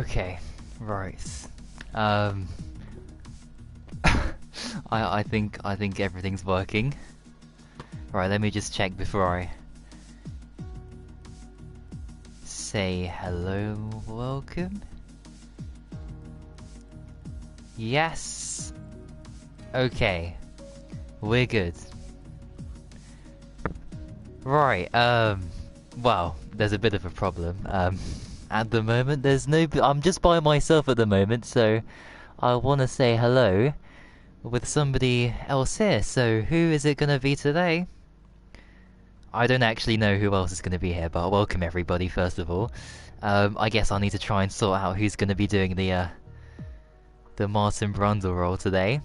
Okay, right. Um, I think everything's working. Right, let me just check before I say hello, welcome. Yes. Okay, we're good. Right. Well, there's a bit of a problem. At the moment, there's no. I'm just by myself at the moment, so I want to say hello with somebody else here. So who is it gonna be today? I don't actually know who else is gonna be here, but welcome everybody first of all. I guess I'll need to try and sort out who's gonna be doing the Martin Brundle role today.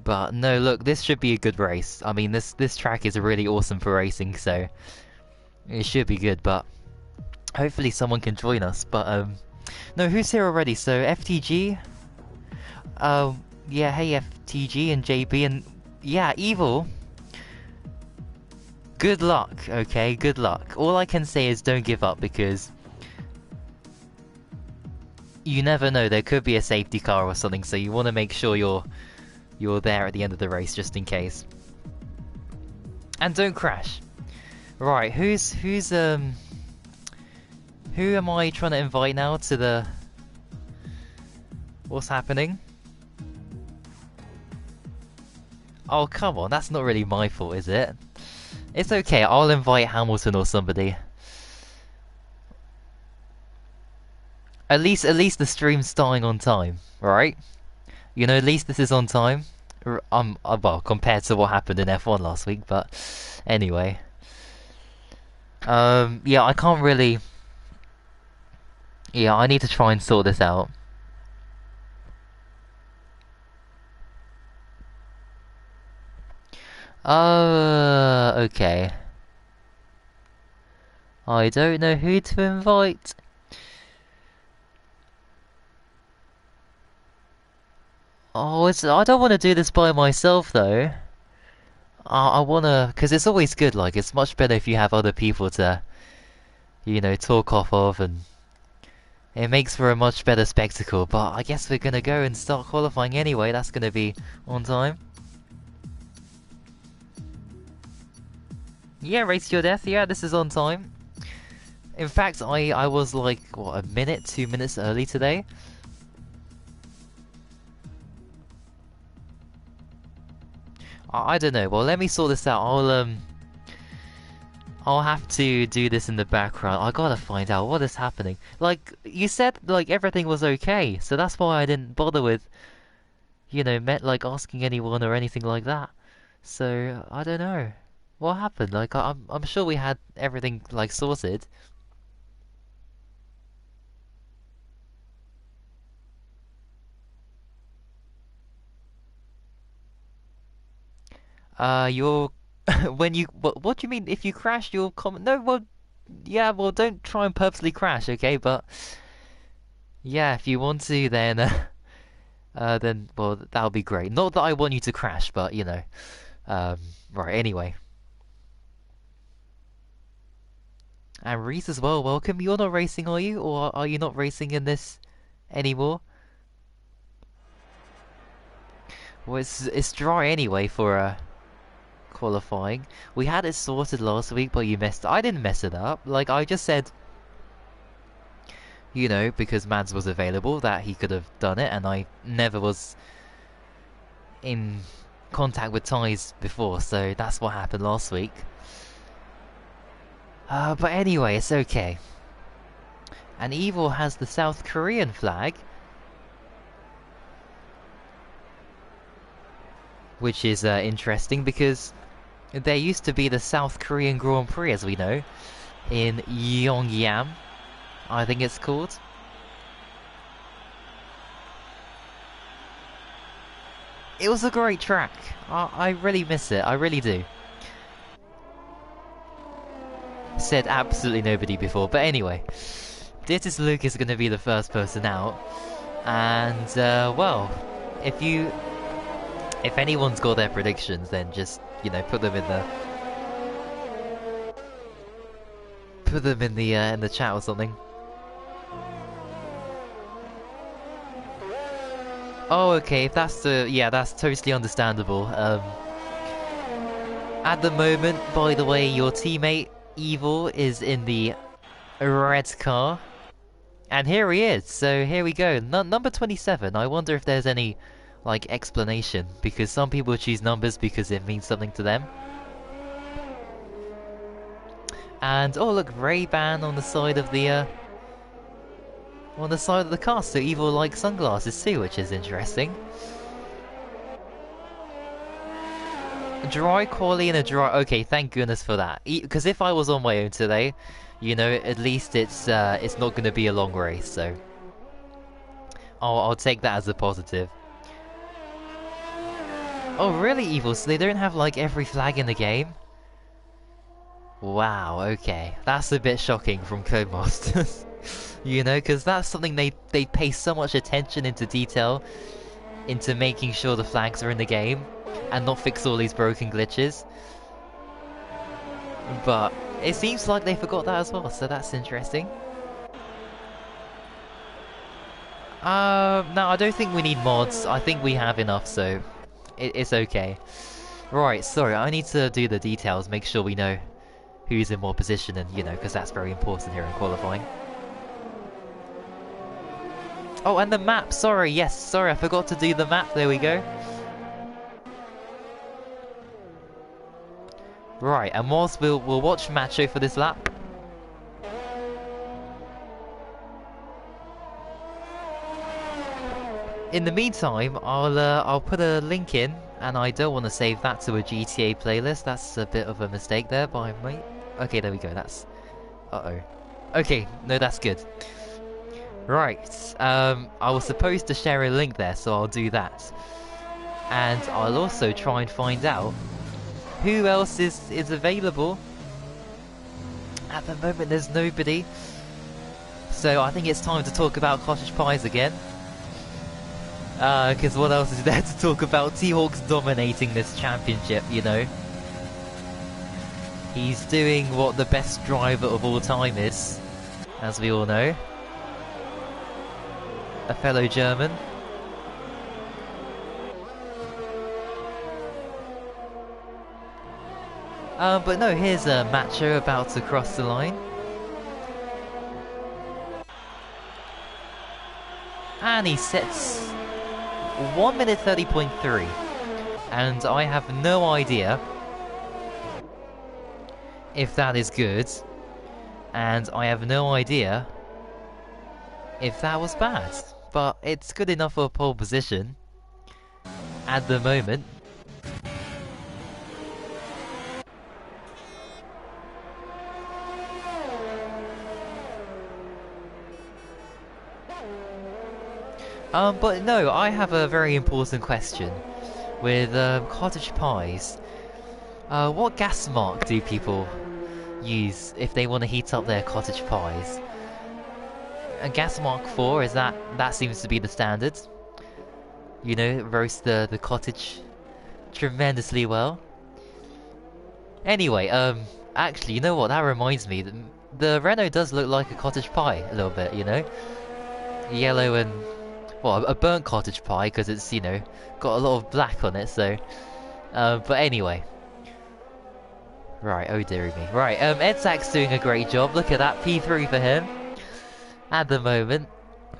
But no, look, this should be a good race. I mean, this track is really awesome for racing, so it should be good. But hopefully someone can join us. But no, who's here already? So FTG. Yeah, hey FTG and JB and yeah, Evil. Good luck, okay? Good luck. All I can say is don't give up because you never know. There could be a safety car or something, so you want to make sure you're there at the end of the race just in case. And don't crash. Right, who am I trying to invite now to the what's happening? Oh, come on, that's not really my fault, is it? It's okay, I'll invite Hamilton or somebody. At least the stream's starting on time, right? You know, at least this is on time. Well, compared to what happened in F1 last week, but anyway. Yeah, I can't really. Yeah, I need to try and sort this out. Okay. I don't know who to invite. Oh, I don't want to do this by myself though. I wanna, cause it's always good. Like, it's much better if you have other people to, you know, talk off of, and it makes for a much better spectacle. But I guess we're gonna go and start qualifying anyway. That's gonna be on time. Yeah, race to your death. Yeah, this is on time. In fact, I was like, what, a minute, 2 minutes early today? I don't know. Well, let me sort this out. I'll have to do this in the background. I gotta find out what is happening. Like, you said, like, everything was okay, so that's why I didn't bother with, you know, like, asking anyone or anything like that. So, I don't know. What happened? Like, I'm sure we had everything, like, sorted. You're... when you... What do you mean? If you crash, you'll comment... No, well... Yeah, well, don't try and purposely crash, okay? But... Yeah, if you want to, then... then, well, that'll be great. Not that I want you to crash, but, you know. Right, anyway. And Reese as well, welcome. You're not racing, are you? Or are you not racing in this anymore? Well, it's dry anyway for qualifying. We had it sorted last week, but you messed. I didn't mess it up. Like I just said, you know, because Mads was available, that he could have done it, and I never was in contact with ties before, so that's what happened last week. But anyway, it's okay. And Evil has the South Korean flag, which is interesting because there used to be the South Korean Grand Prix, as we know, in Yongyam, I think it's called. It was a great track. I really miss it. I really do. Said absolutely nobody before, but anyway, this is Luke is going to be the first person out, and well, if anyone's got their predictions, then just, you know, put them in the chat or something. Oh, okay, if that's the... Yeah, that's totally understandable. At the moment, by the way, your teammate, Evil, is in the red car. And here he is, so here we go. Number 27, I wonder if there's any, like, explanation. Because some people choose numbers because it means something to them. And, oh look, Ray-Ban on the side of the, car, so Evil likes sunglasses too, which is interesting. Dry quality and a dry... Okay, thank goodness for that. Because if I was on my own today, you know, at least it's not gonna be a long race, so... I'll take that as a positive. Oh, really, Evil? So they don't have, like, every flag in the game? Wow, okay. That's a bit shocking from Codemasters. You know, because that's something they pay so much attention into detail into making sure the flags are in the game and not fix all these broken glitches. But it seems like they forgot that as well, so that's interesting. No, I don't think we need mods. I think we have enough, so it's okay. Right, sorry, I need to do the details, make sure we know who's in what position, and you know, because that's very important here in qualifying. Oh, and the map, sorry, yes, sorry, I forgot to do the map, there we go. Right, and whilst we'll watch Macho for this lap. In the meantime, I'll put a link in, and I don't want to save that to a GTA playlist, that's a bit of a mistake there by me. Okay, there we go, that's... Uh-oh. Okay, no, that's good. Right, I was supposed to share a link there, so I'll do that. And I'll also try and find out who else is available. At the moment, there's nobody. So I think it's time to talk about cottage pies again. Because what else is there to talk about? T-Hawk's dominating this championship, you know. He's doing what the best driver of all time is, as we all know. A fellow German. But no, here's a Macho about to cross the line. And he sets 1 minute 30.3. And I have no idea if that is good. And I have no idea if that was bad. But it's good enough for a pole position at the moment. But no, I have a very important question with cottage pies. What gas mark do people use if they want to heat up their cottage pies? A gas mark 4, is that seems to be the standard. You know, roast the cottage tremendously well. Anyway, actually, you know what, that reminds me, the Renault does look like a cottage pie a little bit, you know? Yellow and, well, a burnt cottage pie, because it's, you know, got a lot of black on it, so... but anyway. Right, oh dearie me. Right, Edzak's doing a great job, look at that, P3 for him. At the moment.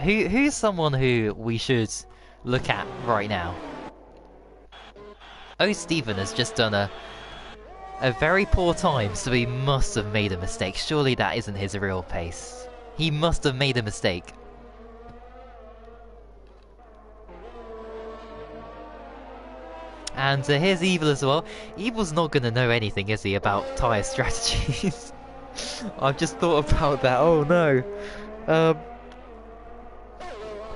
Who's someone who we should look at right now? Oh, Stephen has just done a very poor time, so he must have made a mistake. Surely that isn't his real pace. He must have made a mistake. And here's Evil as well. Evil's not gonna know anything, is he, about tyre strategies? I've just thought about that, oh no.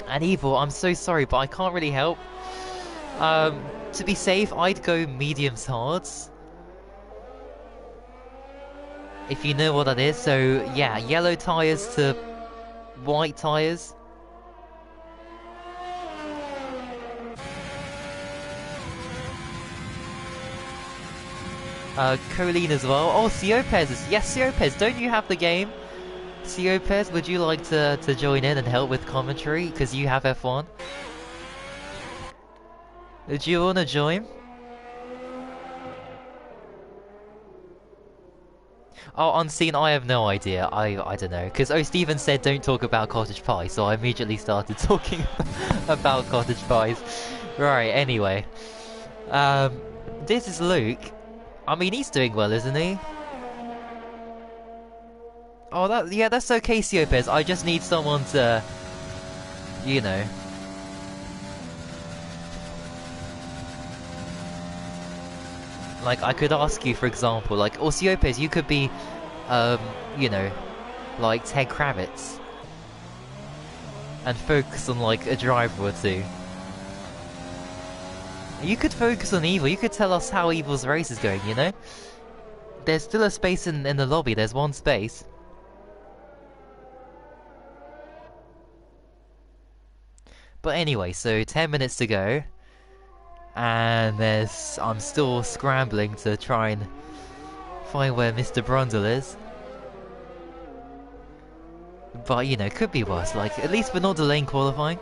And Evil, I'm so sorry, but I can't really help. To be safe, I'd go mediums hards. If you know what that is, so yeah, yellow tyres to white tyres. Colleen as well. Oh, Siopez is... Yes, Siopez, don't you have the game? Siopez, would you like to join in and help with commentary? Because you have F1. Do you wanna join? Oh, unseen, I have no idea. I don't know. Because Oh Steven said don't talk about cottage pie, so I immediately started talking about cottage pies. Right, anyway. This is Luke. I mean, he's doing well, isn't he? Oh, that's okay, Siopez. I just need someone to, you know. Like, I could ask you, for example, like, or Siopez, you could be, you know, like Ted Kravitz. And focus on, like, a driver or two. You could focus on Evil. You could tell us how Evil's race is going, you know? There's still a space in the lobby. There's one space. But anyway, so 10 minutes to go. And I'm still scrambling to try and find where Mr. Brundle is. But, you know, it could be worse. Like, at least we're not delaying qualifying.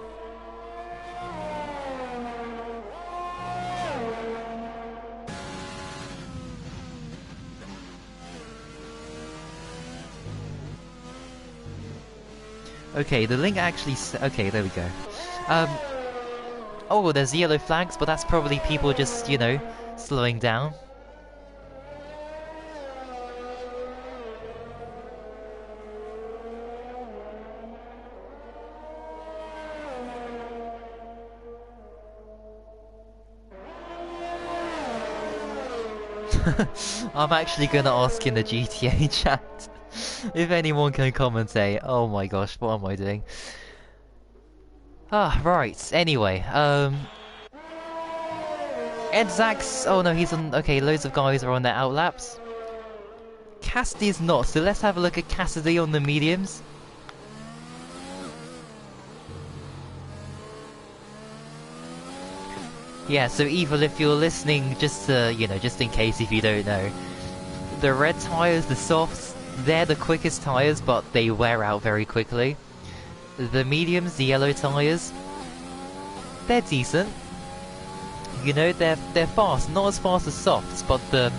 Okay, the link actually... Okay, there we go. Oh, there's yellow flags, but that's probably people just, you know, slowing down. I'm actually gonna ask in the GTA chat if anyone can commentate. Oh my gosh, what am I doing? Ah, right. Anyway, Ed Zax. Oh no, he's on. Okay, loads of guys are on their outlaps. Cassidy's not. So let's have a look at Cassidy on the mediums. Yeah, so Evil, if you're listening, just to, you know, just in case if you don't know, the red tyres, the softs, they're the quickest tyres, but they wear out very quickly. The mediums, the yellow tyres, they're decent. You know, they're fast, not as fast as softs, but the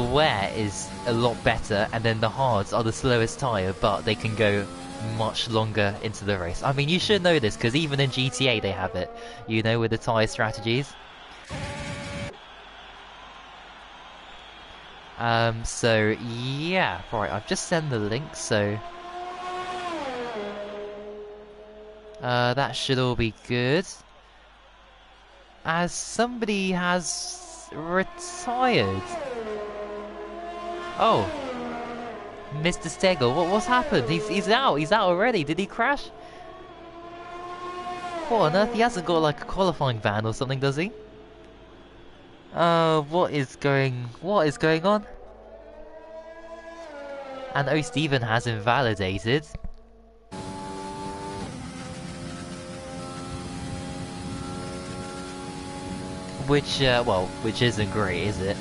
wear is a lot better, and then the hards are the slowest tyre, but they can go much longer into the race. I mean, you should know this, because even in GTA they have it, you know, with the tyre strategies. So, yeah, right, I've just sent the link, so... that should all be good. As somebody has retired. Oh. Mr. Stegel, what's happened? He's out already. Did he crash? What on earth? He hasn't got like a qualifying ban or something, does he? What is going on? And Oh Steven has invalidated. Which isn't great, is it?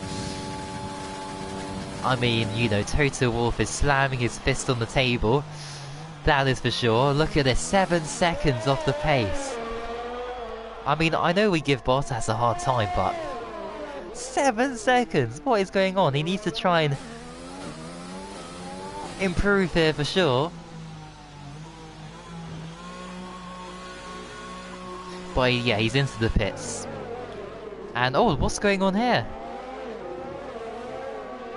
I mean, you know, Toto Wolff is slamming his fist on the table. That is for sure. Look at this, 7 seconds off the pace. I mean, I know we give Bottas a hard time, but... 7 seconds? What is going on? He needs to try and... improve here for sure. But yeah, he's into the pits. And oh, what's going on here?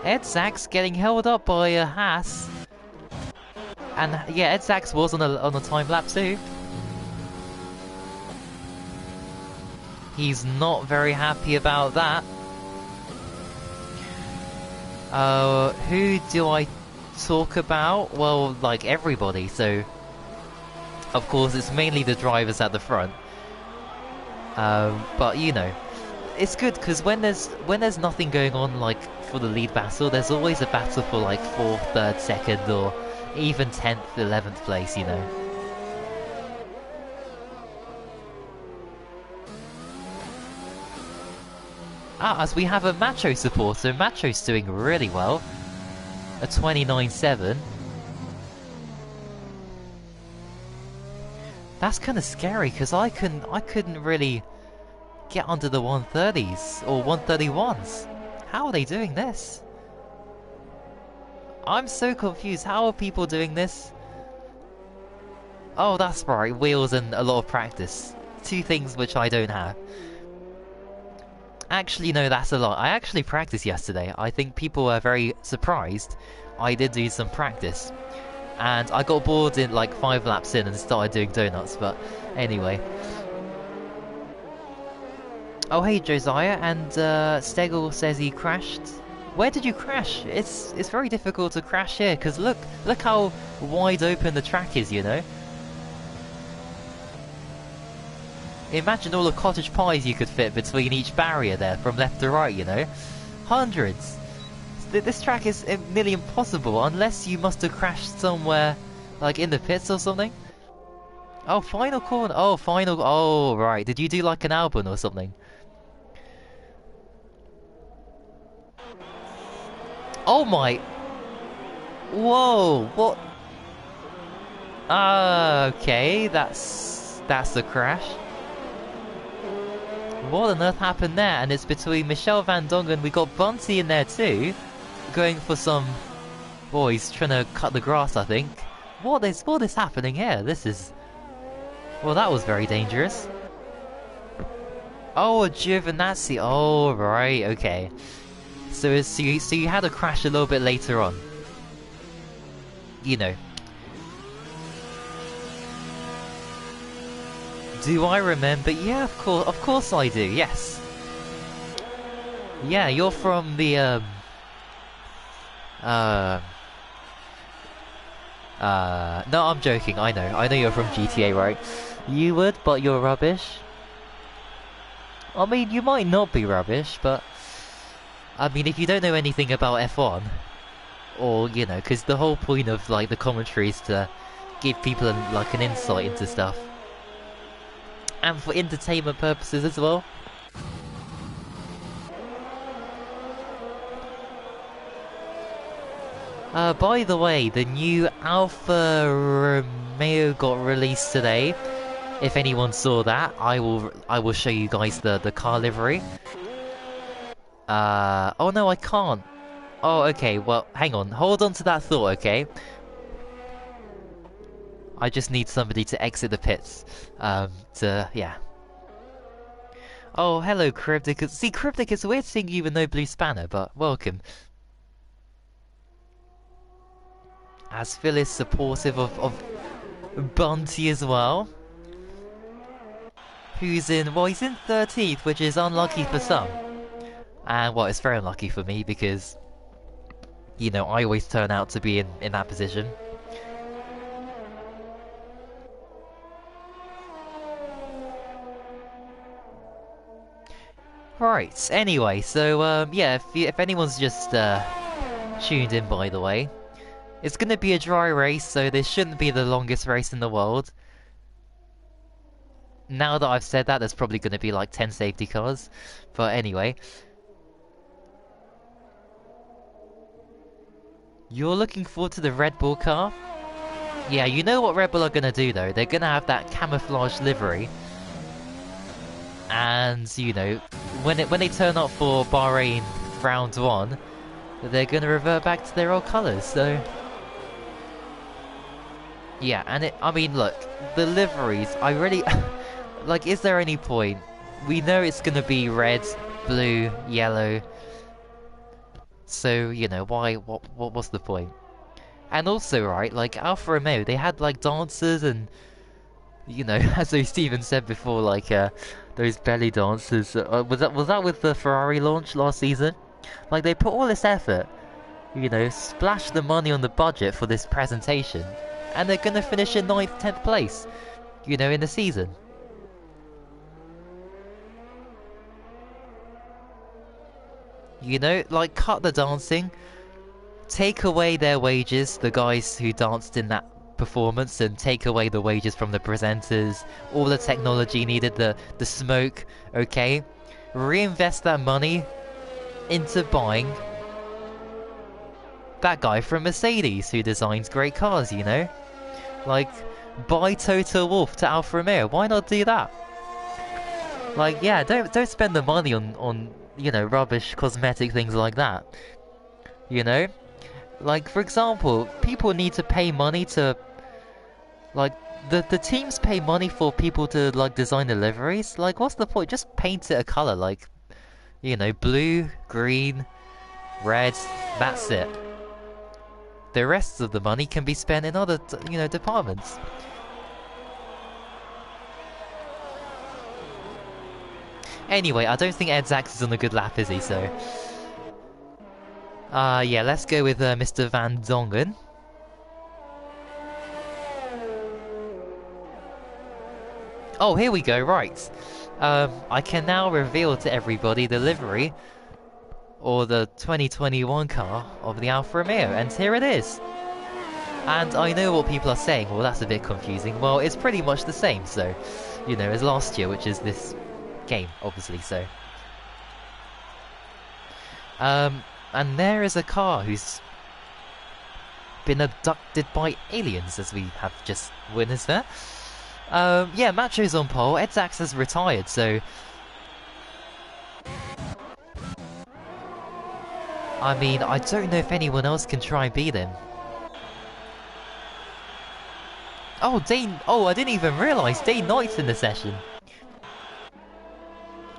Ed Sachs getting held up by a Haas. And yeah, Ed Sachs was on a time lap too. He's not very happy about that. Who do I talk about? Well, like everybody, so... Of course, it's mainly the drivers at the front. But you know, it's good because when there's nothing going on like for the lead battle, there's always a battle for like 4th, 3rd, 2nd, or even 10th, 11th place, you know. As we have a Macho supporter, Macho's doing really well. A 29.7. That's kind of scary because I couldn't really get under the 130s or 131s. How are they doing this? I'm so confused. How are people doing this? Oh, that's right. Wheels and a lot of practice. Two things which I don't have. Actually, no, that's a lot. I actually practiced yesterday. I think people were very surprised. I did do some practice. And I got bored in like 5 laps in and started doing donuts, but anyway. Oh, hey, Josiah, and Stegel says he crashed. Where did you crash? It's very difficult to crash here, because look how wide open the track is, you know? Imagine all the cottage pies you could fit between each barrier there, from left to right, you know? Hundreds! This track is nearly impossible, unless you must have crashed somewhere, like in the pits or something? Oh, final corner! Oh, final... Oh, right. Did you do like an Albon or something? Oh my... Whoa! What? Okay, that's the crash. What on earth happened there? And it's between Michelle Van Dongen. We got Bunty in there too, going for some... Oh, he's trying to cut the grass, I think. What is happening here? This is... Well, that was very dangerous. Oh, a Giovinazzi. Oh, right, okay. So you had a crash a little bit later on. You know. Do I remember? Yeah, of course I do, yes. Yeah, you're from the, no, I'm joking, I know you're from GTA, right? You would, but you're rubbish. I mean, you might not be rubbish, but... I mean, if you don't know anything about F1, or, you know, because the whole point of, like, the commentary is to give people, like, an insight into stuff. And for entertainment purposes as well. By the way, the new Alfa Romeo got released today. If anyone saw that, I will show you guys the car livery. Oh no, I can't. Oh, okay, well, hang on. Hold on to that thought, okay? I just need somebody to exit the pits. Yeah. Oh, hello, Cryptic. See, Cryptic, it's weird seeing you with no blue spanner, but welcome. As Phil is supportive of Bunty as well. Who's in... Well, he's in 13th, which is unlucky for some. And, well, it's very unlucky for me, because... You know, I always turn out to be in that position. Right, anyway, so, yeah, if anyone's just, tuned in, by the way, it's gonna be a dry race, so this shouldn't be the longest race in the world. Now that I've said that, there's probably gonna be, like, 10 safety cars. But anyway. You're looking forward to the Red Bull car? Yeah, you know what Red Bull are gonna do, though? They're gonna have that camouflage livery. And, you know, when they turn up for Bahrain round 1, they're gonna revert back to their old colours, so... Yeah, and I mean, look, the liveries, I really... like, is there any point? We know it's gonna be red, blue, yellow... So, you know, what's the point? And also, right, like, Alfa Romeo, they had, like, dancers and... You know, as Steven said before, like, those belly dancers. Was that with the Ferrari launch last season? Like, they put all this effort, you know, splash the money on the budget for this presentation, and they're gonna finish in 9th, 10th place, you know, in the season. You know, like, cut the dancing, take away their wages, the guys who danced in that performance, and take away the wages from the presenters, all the technology needed, the smoke, okay? Reinvest that money into buying that guy from Mercedes who designs great cars, you know? Like, buy Toto Wolff to Alfa Romeo, why not do that? Like, yeah, don't spend the money on you know, rubbish cosmetic things like that. You know, like for example, people need to pay money to like the teams pay money for people to like design the liveries. Like, what's the point? Just paint it a color, like you know, blue, green, red. That's it. The rest of the money can be spent in other, you know, departments. Anyway, I don't think Ed Zax is on a good lap, is he? So, yeah, let's go with Mr. Van Dongen. Oh, here we go. Right. I can now reveal to everybody the livery or the 2021 car of the Alfa Romeo, and here it is. And I know what people are saying. Well, that's a bit confusing. Well, it's pretty much the same. So, you know, as last year, which is this game, obviously. So, and there is a car who's been abducted by aliens, as we have just witnessed there. Yeah, Macho's on pole. Ed Zax has retired, so I mean, I don't know if anyone else can try and beat him. Oh, I didn't even realise Day Knight's in the session.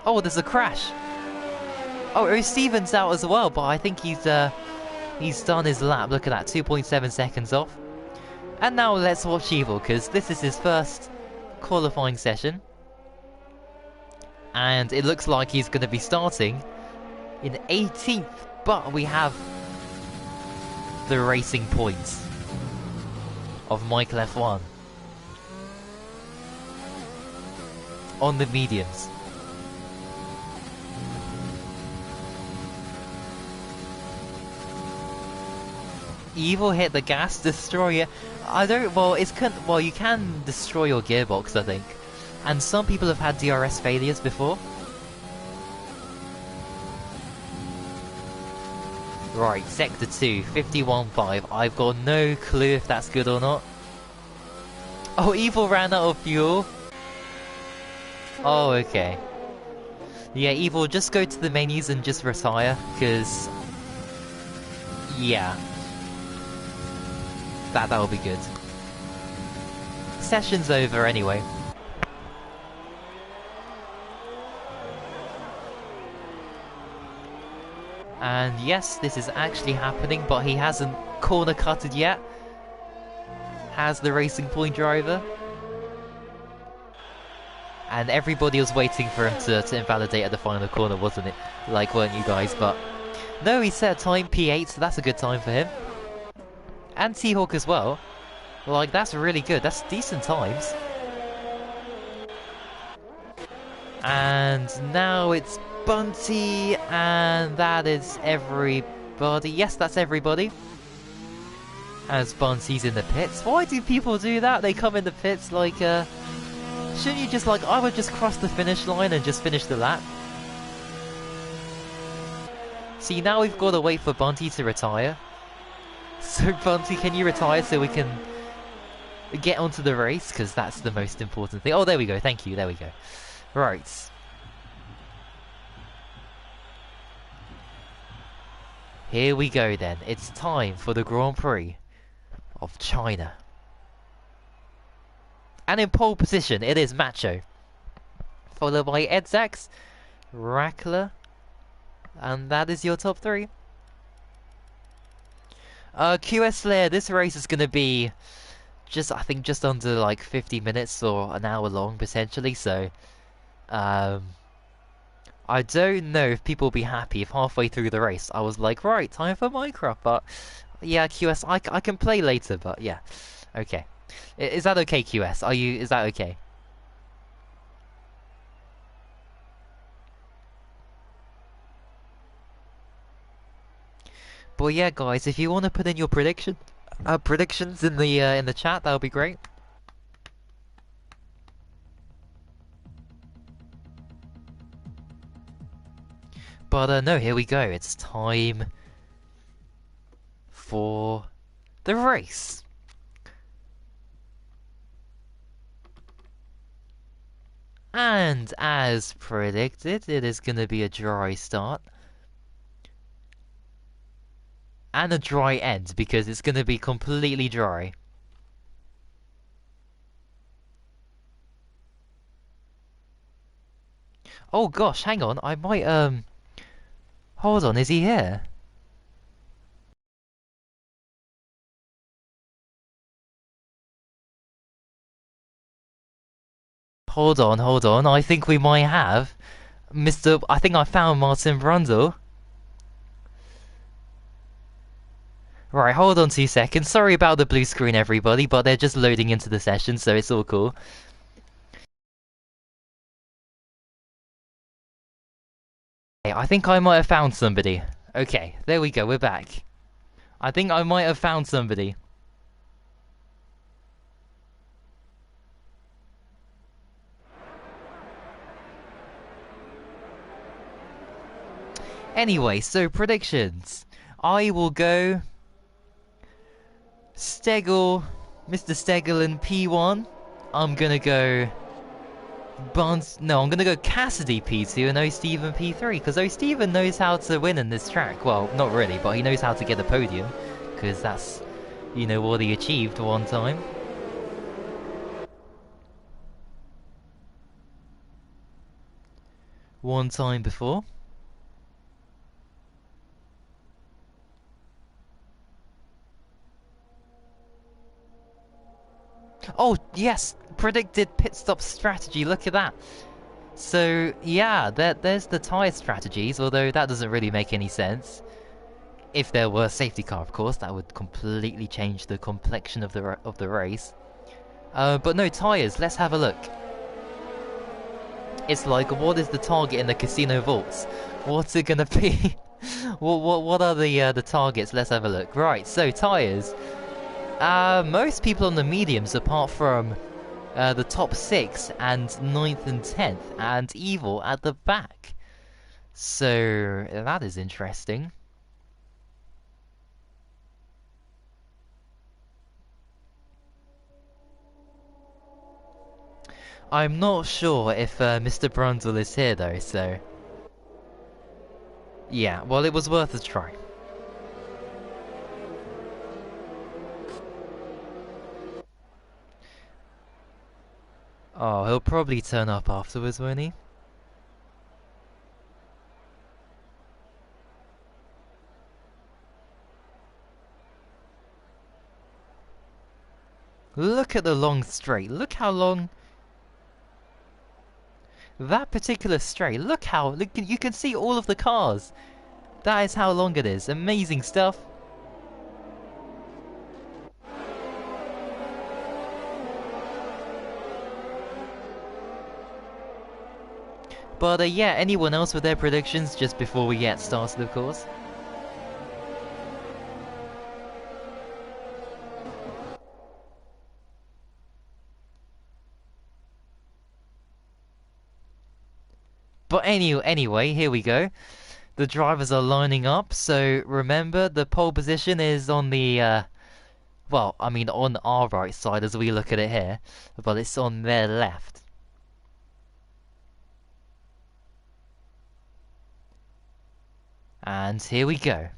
Oh, there's a crash. Oh, Steven's out as well, but I think he's done his lap. Look at that, 2.7 seconds off. And now let's watch Evil, because this is his first qualifying session. And it looks like he's going to be starting in 18th, but we have the racing points of Michael F1 on the mediums. Evil hit the gas destroyer. I don't. Well, well, you can destroy your gearbox, I think, and some people have had DRS failures before. Right, Sector 2, 51.5. I've got no clue if that's good or not. Oh, Evil ran out of fuel. Oh, okay. Yeah, Evil, just go to the menus and just retire, because... yeah. That'll be good. Session's over anyway. And yes, this is actually happening, but he hasn't corner cutted yet. Has the Racing Point driver. And everybody was waiting for him to invalidate at the final corner, wasn't it? Like, weren't you guys? But no, he set a time P8, so that's a good time for him. And T-Hawk as well. Like, that's really good. That's decent times. And now it's Bunty, and that is everybody. Yes, that's everybody. As Bunty's in the pits. Why do people do that? They come in the pits like, shouldn't you just, like, I would just cross the finish line and just finish the lap? See, now we've got to wait for Bunty to retire. So, Bunty, can you retire so we can get onto the race? Because that's the most important thing. Oh, there we go. Thank you. There we go. Right. Here we go then. It's time for the Grand Prix of China. And in pole position, it is Macho. Followed by Ed Zax, Rackler, and that is your top three. QS Slayer, this race is going to be I think just under like 50 minutes or an hour long potentially, so I don't know if people will be happy if halfway through the race I was like, right, time for Minecraft, but yeah, QS, I can play later, but yeah, okay. Is that okay, QS? Is that okay? But yeah, guys, if you want to put in your predictions in the chat, that would be great. But no, here we go. It's time for the race. And as predicted, it is going to be a dry start. And a dry end, because it's going to be completely dry. Oh gosh, hang on, I might, hold on, is he here? Hold on, I think we might have I think I found Martin Brundle. Right, hold on 2 seconds. Sorry about the blue screen, everybody, but they're just loading into the session, so it's all cool. Okay, I think I might have found somebody. Okay, there we go, we're back. I think I might have found somebody. Anyway, so predictions. I will go Mr. Stegel in P1. I'm gonna go I'm gonna go Cassidy P2 and O'Steven P3, because O'Steven knows how to win in this track. Well, not really, but he knows how to get a podium, because that's, you know, what he achieved one time. One time before. Oh, yes! Predicted pit stop strategy, look at that! So, yeah, there's the tyre strategies, although that doesn't really make any sense. If there were a safety car, of course, that would completely change the complexion of the race. But no, tyres, let's have a look. It's like, what is the target in the casino vaults? What's it gonna be? what are the targets? Let's have a look. Right, so tyres. Most people on the mediums, apart from the top 6 and 9th and 10th, and Evil at the back. So that is interesting. I'm not sure if Mr. Brundle is here though, so... Yeah, well, it was worth a try. Oh, he'll probably turn up afterwards, won't he? Look at the long straight. Look how long... That particular straight, look, you can see all of the cars. That is how long it is. Amazing stuff. But yeah, anyone else with their predictions just before we get started, of course? But anyway, here we go. The drivers are lining up, so remember the pole position is on the, well, I mean on our right side as we look at it here, but it's on their left. And here we go.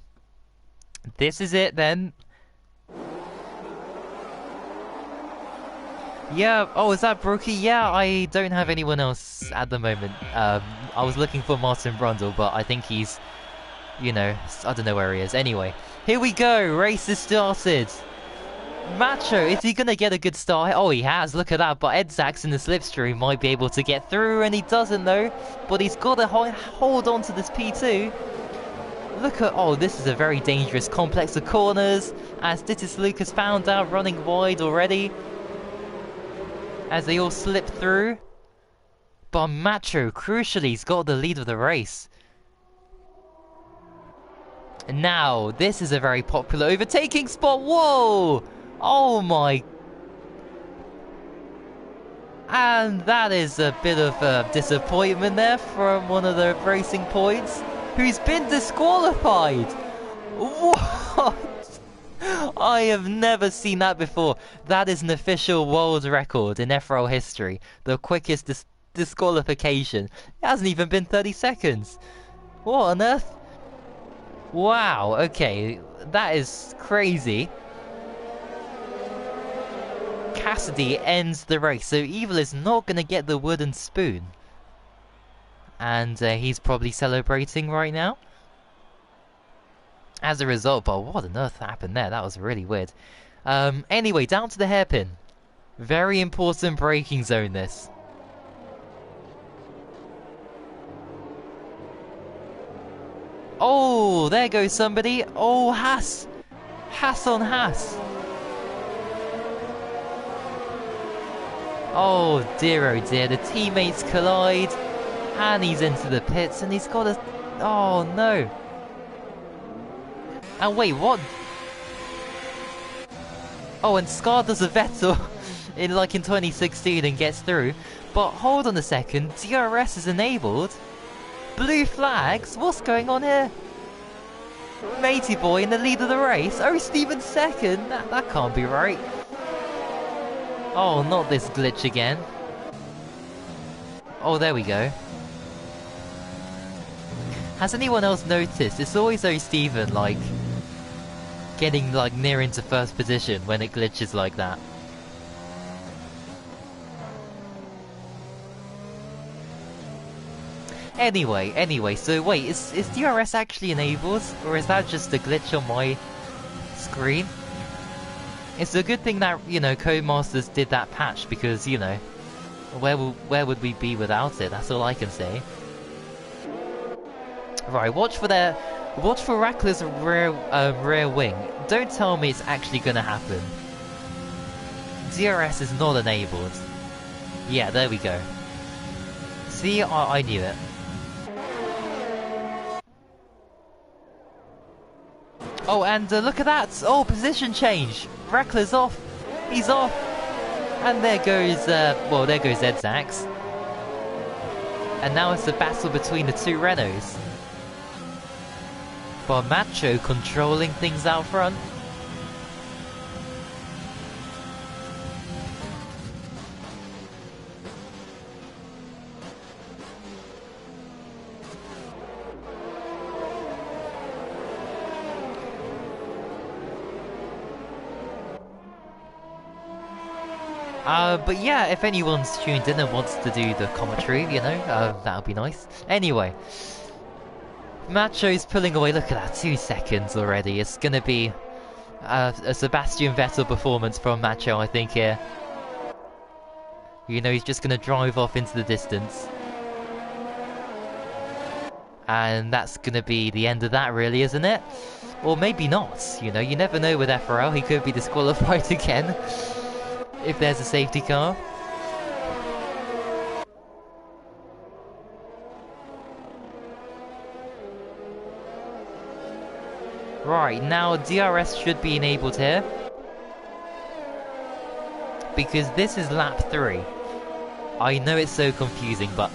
This is it then. Yeah, oh, is that Brookie? Yeah, I don't have anyone else at the moment. I was looking for Martin Brundle, but I think he's, you know, I don't know where he is. Anyway, here we go, race is started. Macho, is he gonna get a good start? Oh, he has, look at that, but Edzax in the slipstream might be able to get through, and he doesn't though. But he's got to hold on to this P2. Look at, oh, this is a very dangerous complex of corners, as Dittis Lucas found out, running wide already. As they all slip through. But Macho, crucially, he's got the lead of the race. Now, this is a very popular overtaking spot. Whoa! Oh my... And that is a bit of disappointment there from one of the racing points, who's been disqualified. What? I have never seen that before. That is an official world record in FRL history. The quickest disqualification. It hasn't even been 30 seconds. What on earth? Wow, okay, that is crazy. Cassidy ends the race, so Evil is not going to get the wooden spoon. And he's probably celebrating right now. As a result, but what on earth happened there? That was really weird. Anyway, down to the hairpin. Very important braking zone, this. Oh, there goes somebody. Oh, Haas. Haas on Haas. Oh dear, the teammates collide. And he's into the pits and he's got a... Oh no. And wait, what? Oh, and Scar does a Vettel in 2016 and gets through. But hold on a second, DRS is enabled. Blue flags? What's going on here? Matey boy in the lead of the race. Oh, Steven's second. That can't be right. Oh, not this glitch again. Oh, there we go. Has anyone else noticed? It's always so Steven, getting, near into first position when it glitches like that. Anyway, so wait, is DRS actually enabled? Or is that just a glitch on my screen? It's a good thing that, Codemasters did that patch, because, where would we be without it? That's all I can say. Right, watch for Rackler's rear wing. Don't tell me it's actually gonna happen. DRS is not enabled. Yeah, there we go. See, I knew it. Oh, and look at that! Oh, position change! Rackler's off! He's off! And there goes, there goes Edzax. And now it's a battle between the two Renaults. But Macho controlling things out front. But yeah, if anyone's tuned in and wants to do the commentary, that would be nice. Anyway, Macho's pulling away. Look at that, 2 seconds already. It's gonna be a Sebastian Vettel performance from Macho, I think, here. He's just gonna drive off into the distance. And that's gonna be the end of that, really, isn't it? Or maybe not, you never know with FRL. He could be disqualified again. If there's a safety car. Right, now DRS should be enabled here. Because this is lap 3. I know it's so confusing, but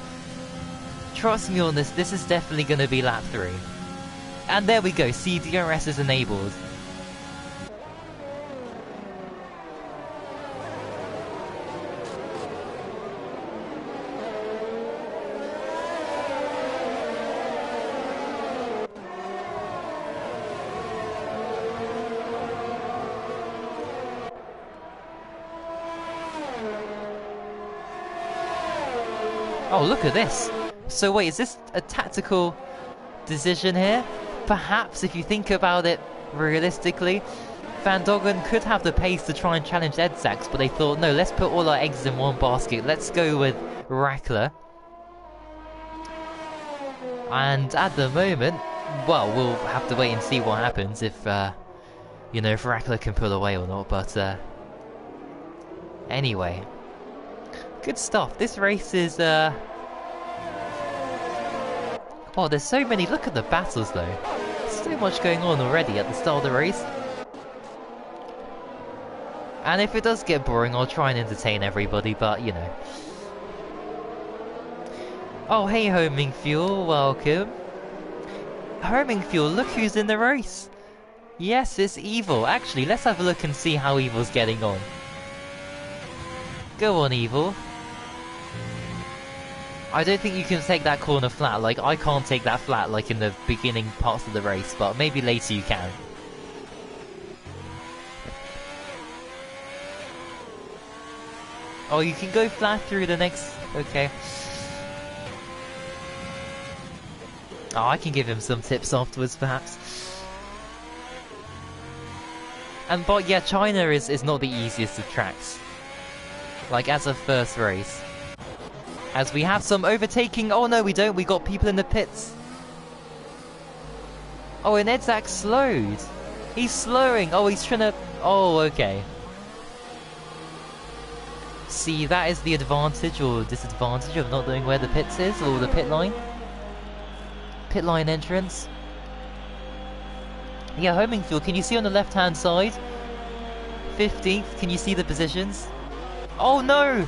trust me on this is definitely going to be lap 3. And there we go, see, DRS is enabled. Oh, look at this. So wait, is this a tactical decision here? Perhaps, if you think about it realistically, Van Doggen could have the pace to try and challenge Edzax, but they thought, no, let's put all our eggs in one basket. Let's go with Rackler. And at the moment, well, we'll have to wait and see what happens if, if Rackler can pull away or not, but, anyway. Good stuff. This race is, oh, there's so many. Look at the battles, though. So much going on already at the start of the race. And if it does get boring, I'll try and entertain everybody, but, Oh, hey, Homing Fuel. Welcome. Homing Fuel, look who's in the race. Yes, it's Evil. Actually, let's have a look and see how Evil's getting on. Go on, Evil. I don't think you can take that corner flat. Like, I can't take that flat, like, in the beginning parts of the race, but maybe later you can. Oh, you can go flat through the next... Okay. Oh, I can give him some tips afterwards, perhaps. But yeah, China is not the easiest of tracks. Like, as a first race. As we have some overtaking... Oh no, we don't. We got people in the pits. Oh, and Edzak slowed. He's slowing. Oh, he's trying to... Oh, okay. See, that is the advantage or disadvantage of not knowing where the pits is, or the pit line. Pit line entrance. Yeah, homing field. Can you see on the left-hand side? 15th. Can you see the positions? Oh no!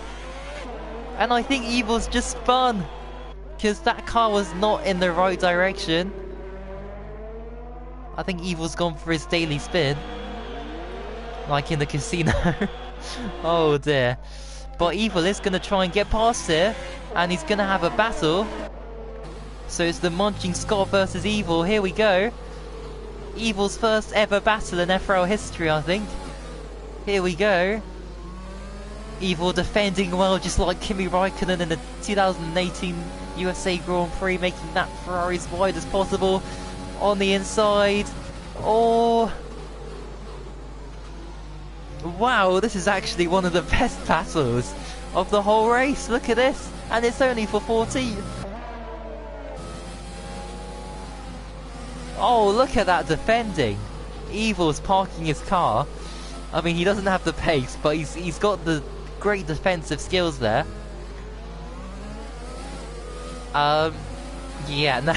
And I think Evil's just spun! Because that car was not in the right direction. I think Evil's gone for his daily spin. Like in the casino. Oh dear. But Evil is going to try and get past here. And he's going to have a battle. So it's the Munching Scott versus Evil. Here we go. Evil's first ever battle in FRL history, I think. Here we go. Evil defending well, just like Kimi Raikkonen in the 2018 USA Grand Prix, making that Ferrari as wide as possible. On the inside. Oh... Wow, this is actually one of the best battles of the whole race. Look at this. And it's only for 14th. Oh, look at that defending. Evil's parking his car. I mean, he doesn't have the pace, but he's got the great defensive skills there. Yeah, no.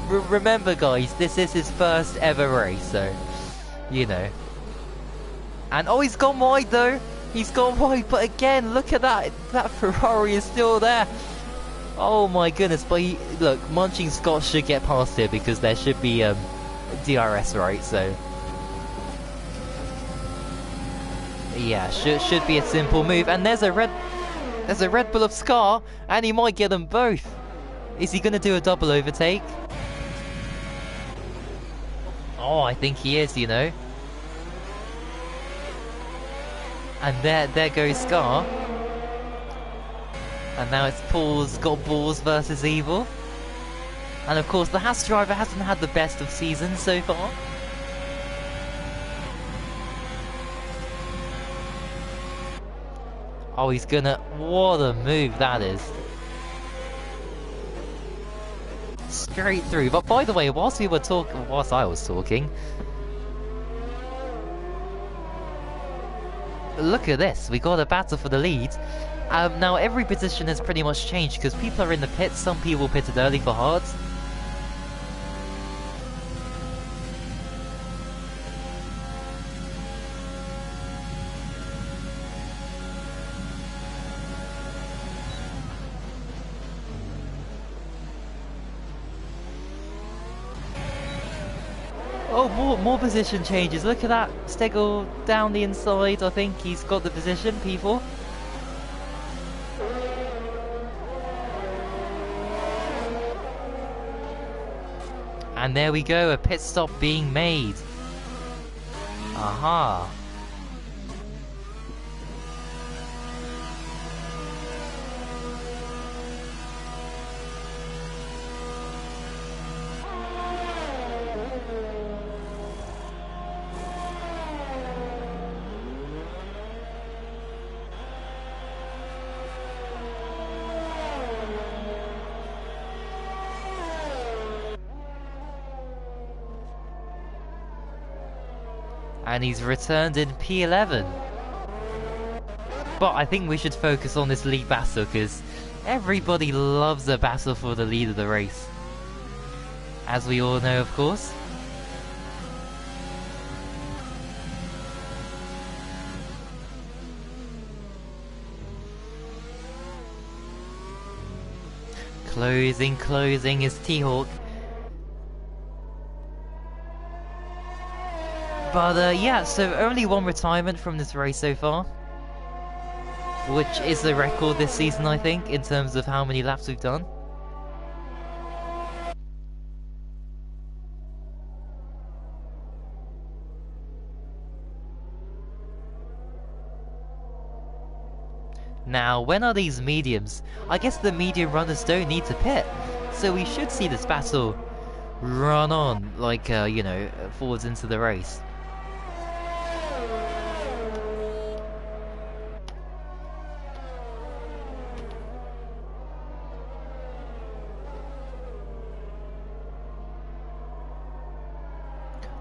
Remember, guys, this is his first ever race, so, you know. And, oh, he's gone wide, though. He's gone wide, but again, look at that. That Ferrari is still there. Oh, my goodness. But, look, Munching Scott should get past here because there should be DRS, right? So, yeah, should be a simple move. And there's a Red Bull of Scar, and he might get them both. Is he going to do a double overtake? Oh, I think he is, you know. And there goes Scar. And now it's Paul's got balls versus Evil. And of course the Haas driver hasn't had the best of seasons so far. Oh, he's gonna... What a move that is. Straight through. But by the way, whilst I was talking... Look at this, we got a battle for the lead. Now every position has pretty much changed because people are in the pits, some people pitted early for hards. Oh, more position changes. Look at that. Stegel down the inside. I think he's got the position, people. And there we go, a pit stop being made. Aha. And he's returned in P11. But I think we should focus on this lead battle because everybody loves a battle for the lead of the race. As we all know, of course. Closing is T-Hawk. But yeah, so only one retirement from this race so far. which is the record this season, I think, in terms of how many laps we've done. Now, when are these mediums? I guess the medium runners don't need to pit, so we should see this battle run on, like, you know, forwards into the race.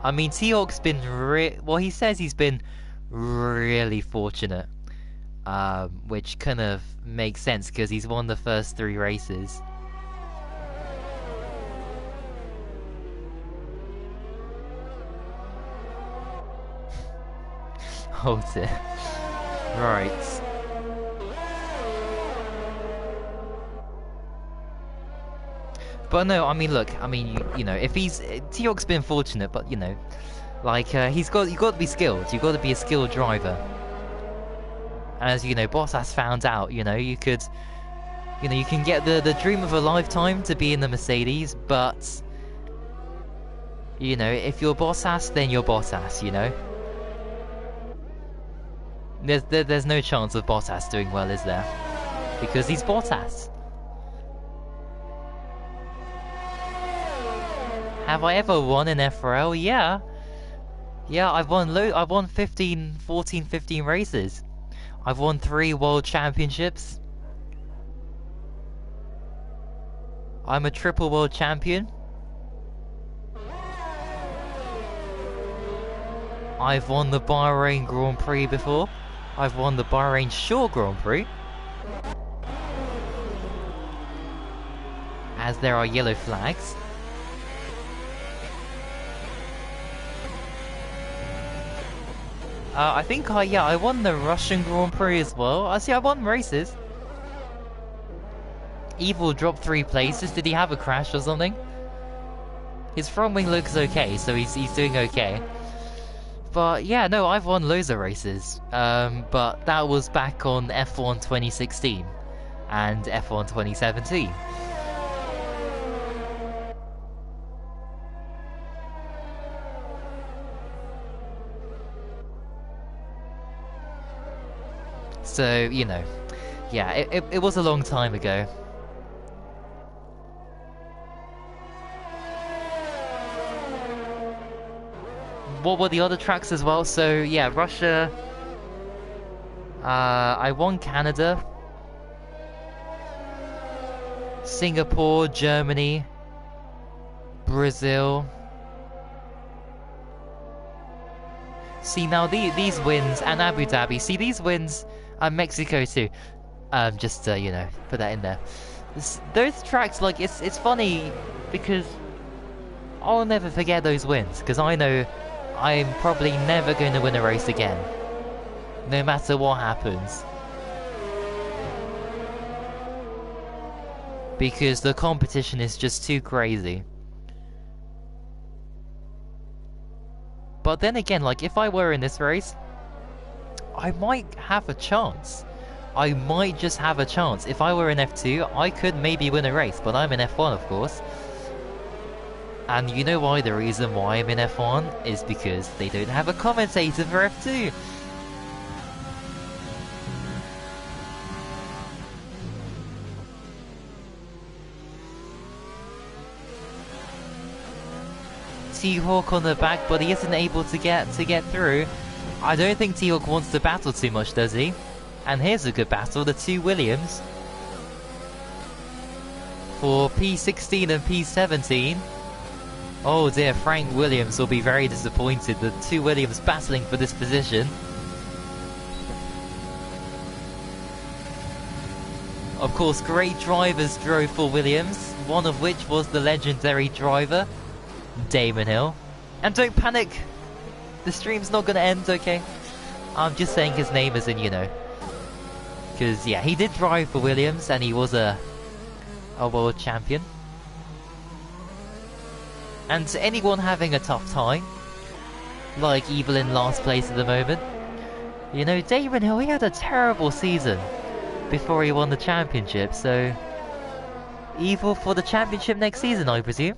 I mean, T-Hawk's been well, he says he's been really fortunate. Which kind of makes sense because he's won the first 3 races. Oh dear. Right. But no, I mean, look, I mean, you know, if he's T-Hawk's been fortunate, but you know, like you got to be skilled. You got to be a skilled driver. As you know, Bottas found out, you know, you can get the dream of a lifetime to be in the Mercedes, but you know, if you're Bottas, then you're Bottas, you know. There's no chance of Bottas doing well, is there? Because he's Bottas. Have I ever won in FRL? Yeah. Yeah, I've won 15 races. I've won 3 world championships. I'm a triple world champion. I've won the Bahrain Grand Prix before. I've won the Bahrain Shore Grand Prix. As there are yellow flags. I think I won the Russian Grand Prix as well. I won races. Evil dropped 3 places. Did he have a crash or something? His front wing looks okay, so he's doing okay. But yeah, no, I've won loads of races. But that was back on F1 2016 and F1 2017. So, you know, yeah, it was a long time ago. What were the other tracks as well? So, yeah, Russia. I won Canada. Singapore, Germany. Brazil. See, now these wins, and Abu Dhabi. See, these wins... Mexico too. Just you know, put that in there. Those tracks, like, it's funny because I'll never forget those wins because I know I'm probably never going to win a race again, no matter what happens, because the competition is just too crazy. But then again, like, if I were in this race, I might have a chance. I might just have a chance. If I were in F2, I could maybe win a race, but I'm in F1, of course. And you know why? The reason why I'm in F1 is because they don't have a commentator for F2. T-Hawk on the back, but he isn't able to get through. I don't think T-Hawk wants to battle too much, does he? And here's a good battle, the 2 Williams. For P16 and P17. Oh dear, Frank Williams will be very disappointed. The 2 Williams battling for this position. Of course, great drivers drove for Williams, one of which was the legendary driver, Damon Hill. And don't panic! The stream's not gonna end, okay? I'm just saying his name as in, you know. Because, yeah, he did drive for Williams and he was a world champion. And to anyone having a tough time, like Evil in last place at the moment, You know, Damon Hill, he had a terrible season before he won the championship, so... Evil for the championship next season, I presume?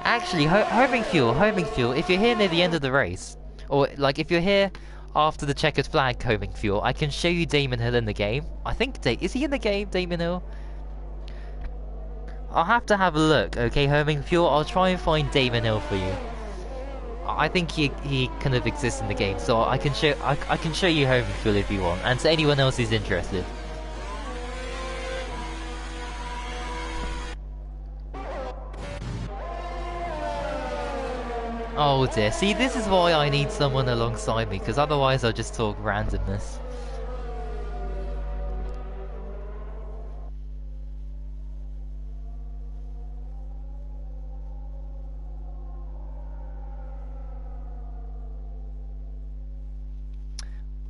Actually, homing fuel, if you're here near the end of the race, or like if you're here after the checkered flag homing fuel, I can show you Damon Hill in the game. I think, is he in the game, Damon Hill? I'll have to have a look, okay, homing fuel? I'll try and find Damon Hill for you. I think he kind of exists in the game, so I can show you homing fuel if you want, and to anyone else who's interested. Oh dear, see, this is why I need someone alongside me, because otherwise I'll just talk randomness.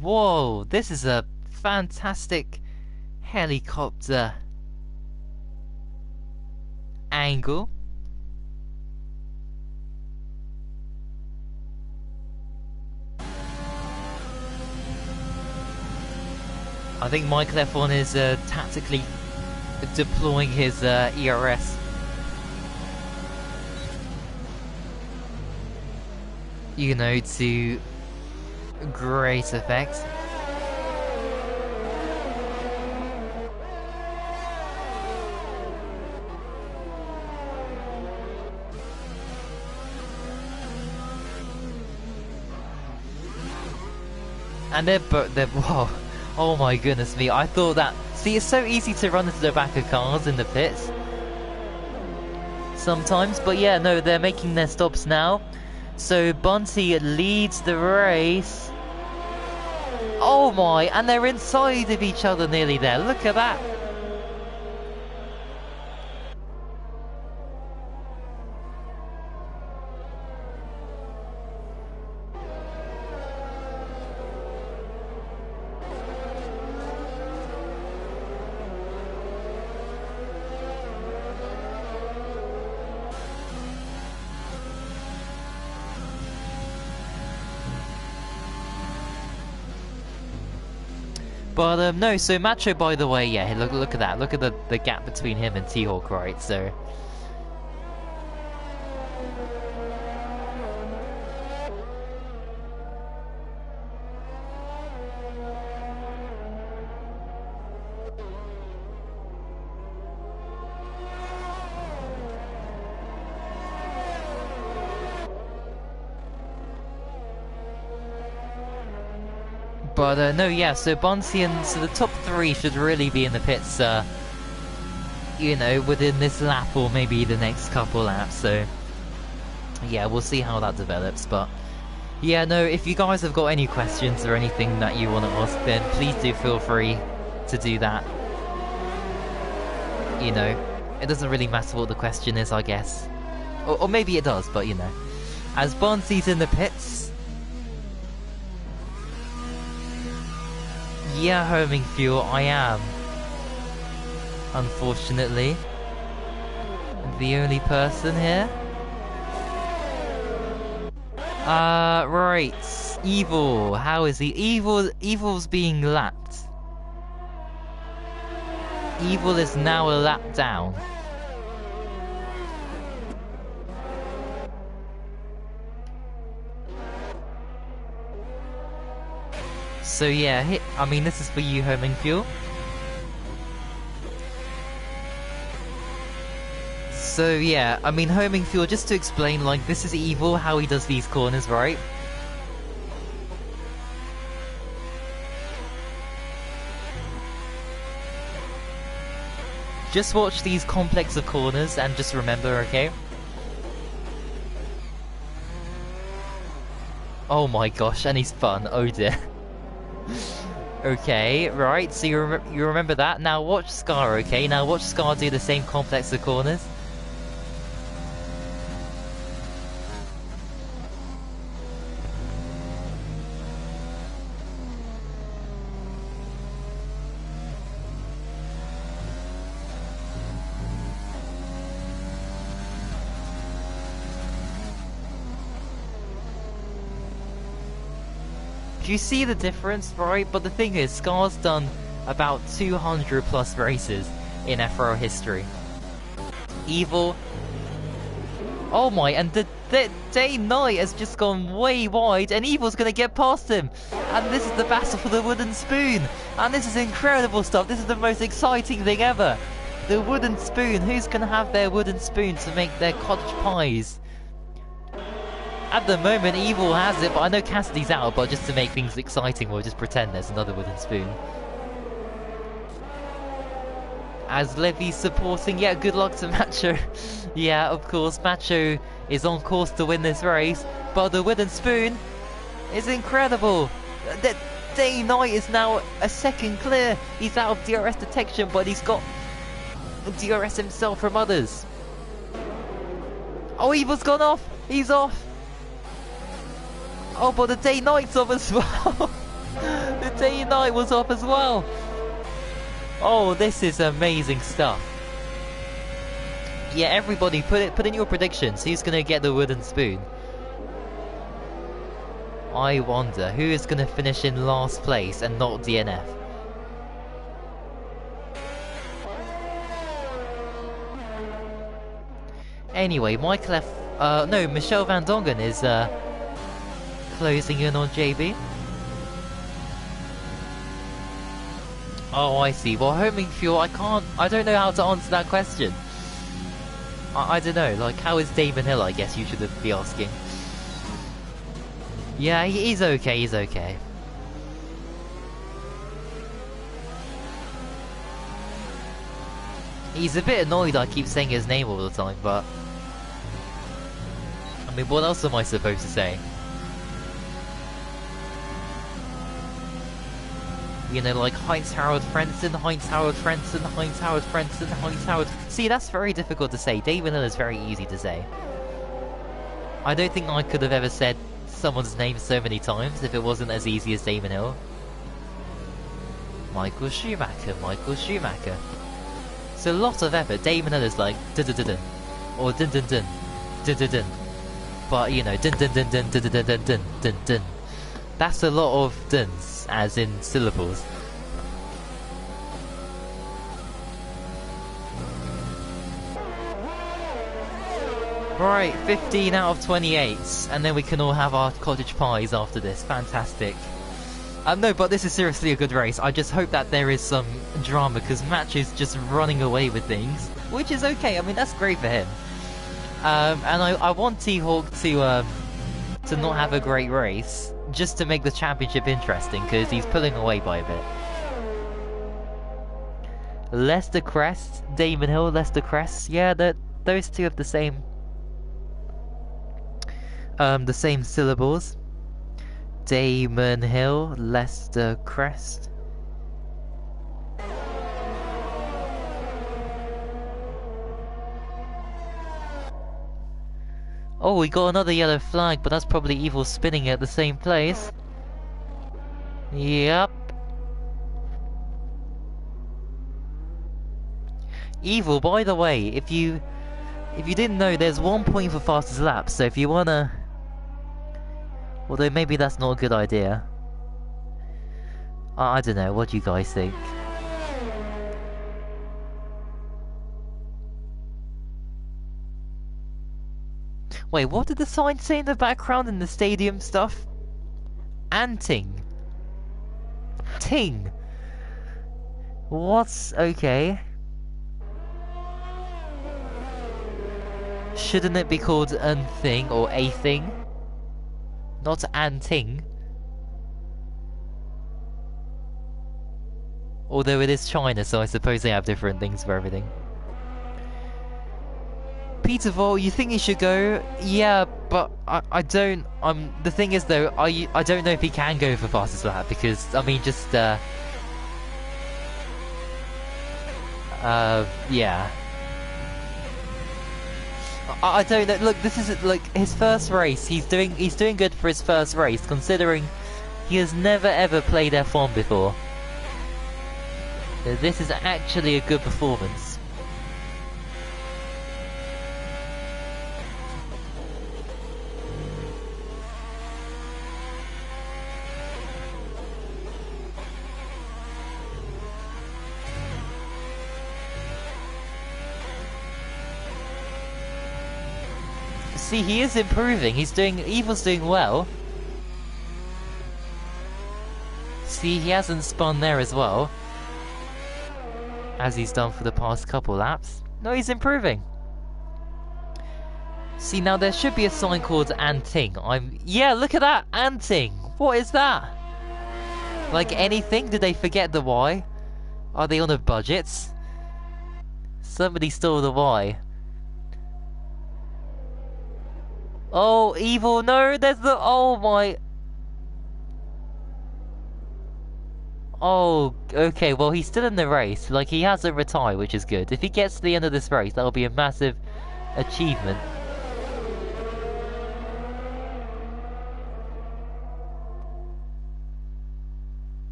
Whoa, this is a fantastic helicopter angle. I think Michael F1 is tactically deploying his ERS. You know, to great effect. And they're whoa. Oh my goodness me, I thought that... See, it's so easy to run into the back of cars in the pits sometimes, but yeah, no, they're making their stops now. So Bunty leads the race. Oh my, and they're inside of each other nearly there, look at that. But no, so Macho, by the way, yeah, look at that. Look at the gap between him and T-Hawk, right? So but no, yeah, so Bonsi and so the top three should really be in the pits, you know, within this lap or maybe the next couple laps. So yeah, we'll see how that develops. But yeah, no, if you guys have got any questions or anything that you want to ask, then please do feel free to do that. You know, it doesn't really matter what the question is, I guess, or maybe it does, but you know, as Bonsi's in the pits. Yeah, homing fuel, I am. Unfortunately. The only person here. Right. Evil. How is he? Evil's being lapped. Evil is now a lap down. So yeah, I mean, this is for you, homing fuel. So yeah, I mean, homing fuel, just to explain, like, this is Evil, how he does these corners, right? Just watch these complex of corners and just remember, okay? Oh my gosh, and he's fun, oh dear. Okay, right, so you remember that. Now watch Scar, okay? Now watch Scar do the same complex of corners. Do you see the difference, right? But the thing is, Scar's done about 200 plus races in FRL history. Evil... Oh my, and the Day Knight has just gone way wide, and Evil's gonna get past him! And this is the battle for the wooden spoon! And this is incredible stuff, this is the most exciting thing ever! The wooden spoon, who's gonna have their wooden spoon to make their cottage pies? At the moment, Evil has it, but I know Cassidy's out, but just to make things exciting, we'll just pretend there's another wooden spoon. As Levy's supporting, yeah, good luck to Macho. Yeah, of course, Macho is on course to win this race, but the wooden spoon is incredible. Day Knight is now a second clear. He's out of DRS detection, but he's got DRS himself from others. Oh, Evil's gone off. He's off. Oh, but the Day Knight's off as well. The Day Knight was off as well. Oh, this is amazing stuff. Yeah, everybody, put in your predictions. Who's gonna get the wooden spoon? I wonder who is gonna finish in last place and not DNF. Anyway, Michelle Van Dongen is closing in on JB. Oh, I see. Well, homing fuel, I don't know how to answer that question. I don't know, like, how is Damon Hill, I guess you should be asking. Yeah, he's okay, he's okay. He's a bit annoyed I keep saying his name all the time, but... I mean, what else am I supposed to say? You know, like Heinz Harold Frentzen, Heinz Harold Frentzen, Heinz Harold Frentzen, Heinz Harold... See, that's very difficult to say. Damon Hill is very easy to say. I don't think I could have ever said someone's name so many times if it wasn't as easy as Damon Hill. Michael Schumacher, Michael Schumacher. It's a lot of effort. Damon Hill is like dun-dun-dun-dun, or dun-dun-dun, dun-dun-dun. But, you know, dun-dun-dun-dun, dun-dun-dun-dun, dun-dun. That's a lot of duns, as in syllables. Right, 15 out of 28, and then we can all have our cottage pies after this. Fantastic. No, but this is seriously a good race. I just hope that there is some drama, because Match is just running away with things, which is okay. I mean, that's great for him. And I want T-Hawk to not have a great race, just to make the championship interesting, because he's pulling away by a bit. Leicester Crest, Damon Hill, Leicester Crest. Yeah, those two have the same syllables. Damon Hill, Leicester Crest. Oh, we got another yellow flag, but that's probably Evil spinning at the same place. Yep. Evil, by the way, if you didn't know, there's 1 point for fastest lap, so if you wanna... Although maybe that's not a good idea. I don't know, what do you guys think? Wait, what did the sign say in the background in the stadium stuff? Anting. Ting. What's... okay. Shouldn't it be called an thing or a thing? Not an ting. Although it is China, so I suppose they have different things for everything. Peter Vol, you think he should go? Yeah, but I don't. The thing is though, I don't know if he can go for fastest lap, because I mean just yeah. I don't know. Look, this is like his first race. He's doing good for his first race, considering he has never ever played F1 before. This is actually a good performance. See, he is improving. Evil's doing well. See, he hasn't spun there as well, as he's done for the past couple laps. No, he's improving. See, now there should be a sign called Anting. Yeah, look at that! Anting! What is that? Like anything? Did they forget the Y? Are they on a budget? Somebody stole the Y. Oh, Evil, no, there's the... Oh my... Oh, okay, well he's still in the race. Like, he hasn't retired, which is good. If he gets to the end of this race, that'll be a massive achievement.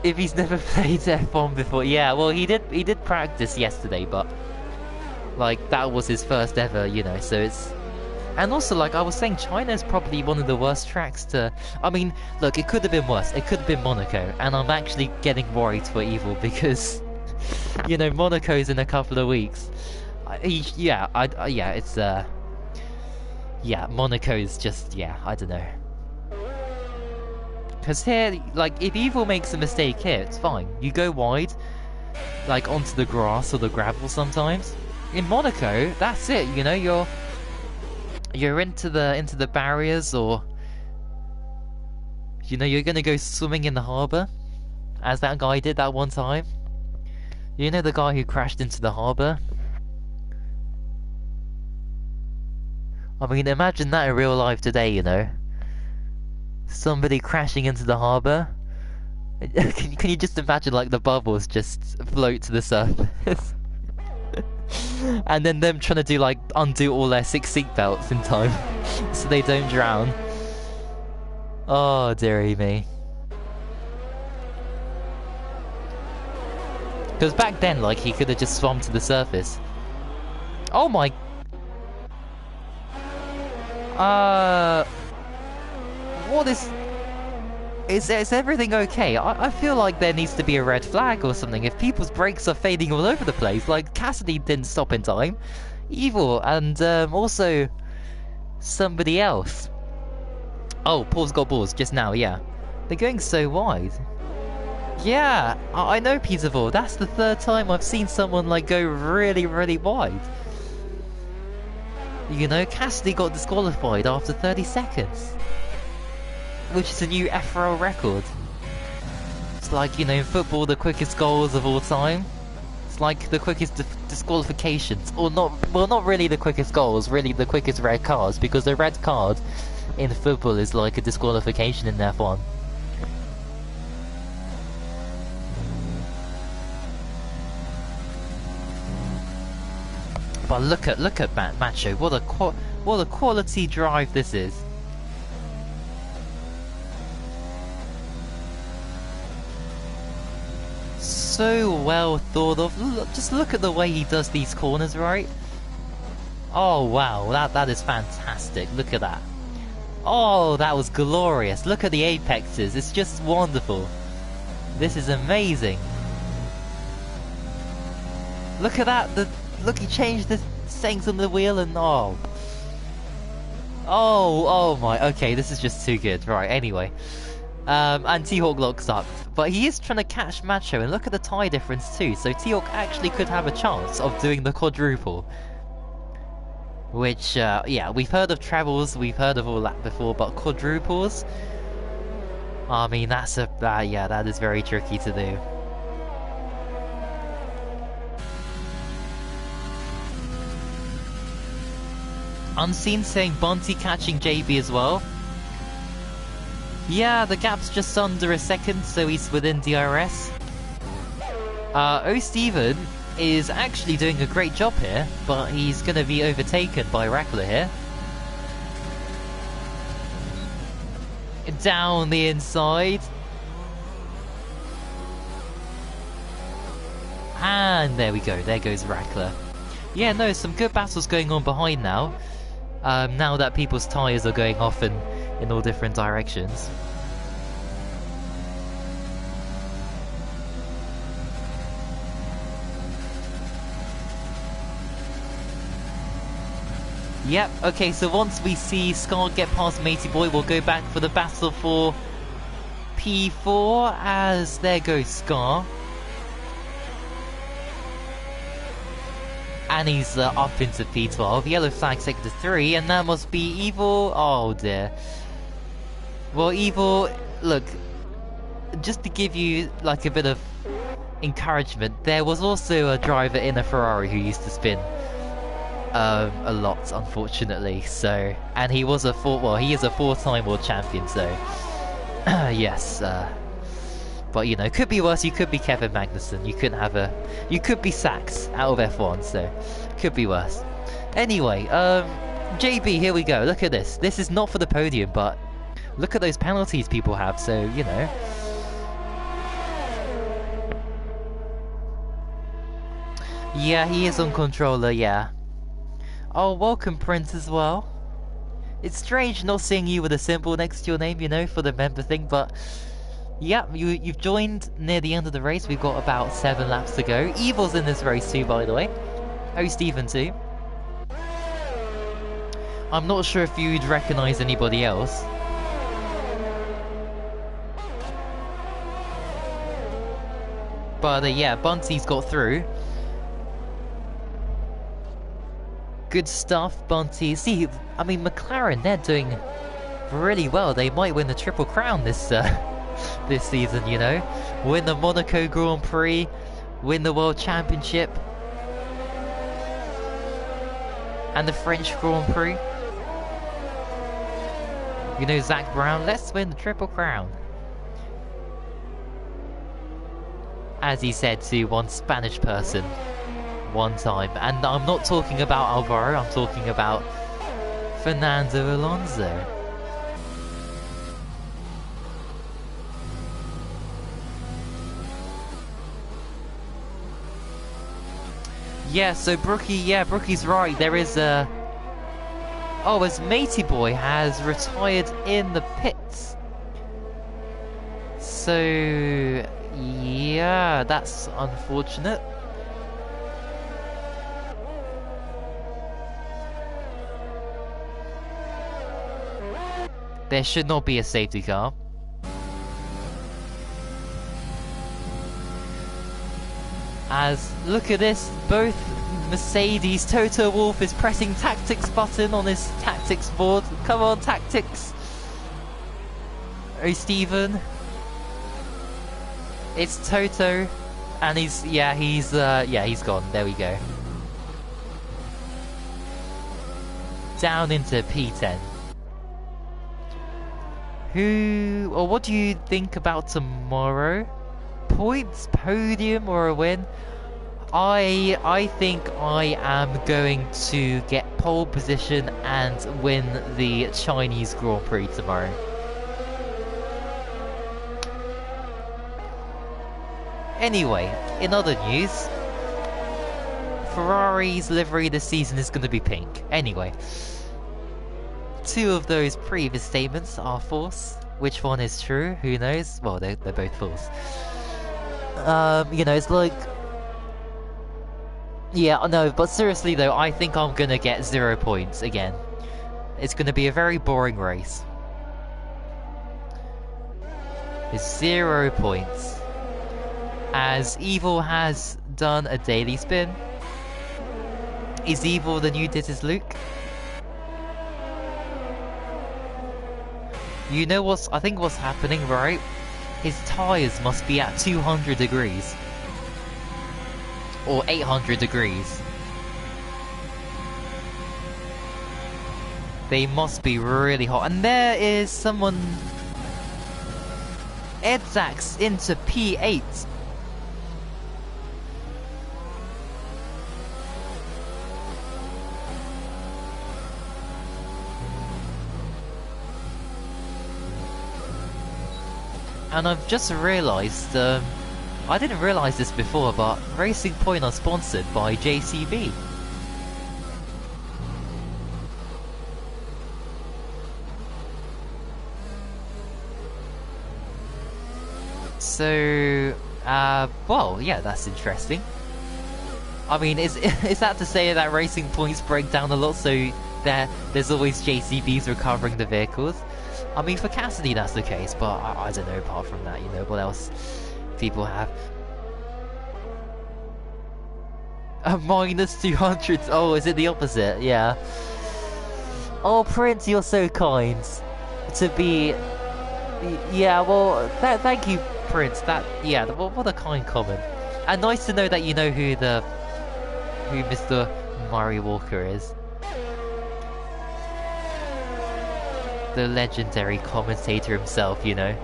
If he's never played F1 before, yeah, well he did practice yesterday, but like that was his first ever, you know, so it's... And also, like I was saying, China's probably one of the worst tracks to... I mean, look, it could have been worse. It could have been Monaco, and I'm actually getting worried for Evil because, you know, Monaco's in a couple of weeks. Yeah, Monaco's just, yeah, I don't know. Because here, like, if Evil makes a mistake here, it's fine. You go wide, like, onto the grass or the gravel sometimes. In Monaco, that's it, you know, you're into the barriers, or, you know, you're gonna go swimming in the harbour, as that guy did that one time. You know, the guy who crashed into the harbour? I mean, imagine that in real life today, you know? Somebody crashing into the harbour. Can you just imagine, like, the bubbles just float to the surface? And then them trying to do, like, undo all their 6 seatbelts in time so they don't drown. Oh, dearie me. Because back then, like, he could have just swum to the surface. Oh my... What is... Is everything okay? I feel like there needs to be a red flag or something if people's brakes are fading all over the place. Like, Cassidy didn't stop in time. Evil, and also somebody else. Oh, Paul's got balls just now, yeah. They're going so wide. Yeah, I know, Peterville. That's the 3rd time I've seen someone, like, go really, really wide. You know, Cassidy got disqualified after 30 seconds. Which is a new FRL record. It's like, you know, in football, the quickest goals of all time. It's like the quickest disqualifications. Or not, well, not really the quickest goals, really the quickest red cards, because the red card in football is like a disqualification in F1. But look at Macho, what a quality drive this is. So well thought of. Just look at the way he does these corners, right? Oh wow, that is fantastic. Look at that. Oh, that was glorious. Look at the apexes. It's just wonderful. This is amazing. Look at that. Look, he changed the settings on the wheel and oh my. Okay, this is just too good. Right. Anyway. And T-Hawk locks up. But he is trying to catch Macho, and look at the tyre difference too, so T-Hawk actually could have a chance of doing the quadruple. Which, yeah, we've heard of trebles, we've heard of all that before, but quadruples? I mean, yeah, that is very tricky to do. Unseen saying Bunty catching JB as well. Yeah, the gap's just under a second, so he's within DRS. O. Steven is actually doing a great job here, but he's going to be overtaken by Rackler here. Down the inside. And there we go, there goes Rackler. Yeah, no, some good battles going on behind now. Now that people's tyres are going off in all different directions. Yep, okay, so once we see Scar get past Matey Boy, we'll go back for the battle for P4, as there goes Scar. And he's up into P12. Yellow flag sector 3, and that must be Evil. Oh dear. Well, Evil, look, just to give you like a bit of encouragement, there was also a driver in a Ferrari who used to spin a lot, unfortunately. So, and he was he is a 4-time world champion. So, yes. But you know, could be worse. You could be Kevin Magnussen. You could be Sachs out of F1. So, could be worse. Anyway, JB, here we go. Look at this. This is not for the podium, but look at those penalties people have. So, you know. Yeah, he is on controller. Yeah. Oh, welcome, Prince, as well. It's strange not seeing you with a symbol next to your name, you know, for the member thing, but yeah, you've joined near the end of the race. We've got about 7 laps to go. Evil's in this race too, by the way. Oh, Stephen too. I'm not sure if you'd recognise anybody else. But yeah, Bunty's got through. Good stuff, Bunty. See, I mean, McLaren, they're doing really well. They might win the Triple Crown this this season, you know. Win the Monaco Grand Prix, win the World Championship, and the French Grand Prix. You know, Zach Brown, let's win the Triple Crown. As he said to one Spanish person one time. And I'm not talking about Alvaro, I'm talking about Fernando Alonso. Yeah, so Brookie's right. There is a... Oh, as Matey Boy has retired in the pits. So, yeah, that's unfortunate. There should not be a safety car. As, look at this, both Mercedes, Toto Wolff is pressing tactics button on his tactics board. Come on, tactics. Oh, Stephen. It's Toto. And he's gone. There we go. Down into P10. What do you think about tomorrow? Points, podium, or a win? I think I am going to get pole position and win the Chinese Grand Prix tomorrow. Anyway, in other news, Ferrari's livery this season is going to be pink. Anyway, 2 of those previous statements are false. Which one is true? Who knows? Well, they're both false. You know, it's like... Yeah, no, but seriously though, I think I'm gonna get 0 points again. It's gonna be a very boring race. 0 points. As Evil has done a daily spin. Is Evil the new This Is Luke? You know I think what's happening, right? His tyres must be at 200 degrees. Or 800 degrees. They must be really hot. And there is someone... Edzax into P8. And I've just realised, I didn't realise this before, but Racing Point are sponsored by JCB. So, well, yeah, that's interesting. I mean, is that to say that Racing Points break down a lot, so there's always JCBs recovering the vehicles. I mean, for Cassidy that's the case, but I don't know apart from that, you know, what else people have. A minus 200. Oh, is it the opposite? Yeah. Oh, Prince, you're so kind to be. Yeah, well, thank you, Prince. Yeah, what a kind comment. And nice to know that you know who Mr. Murray Walker is. The legendary commentator himself, you know.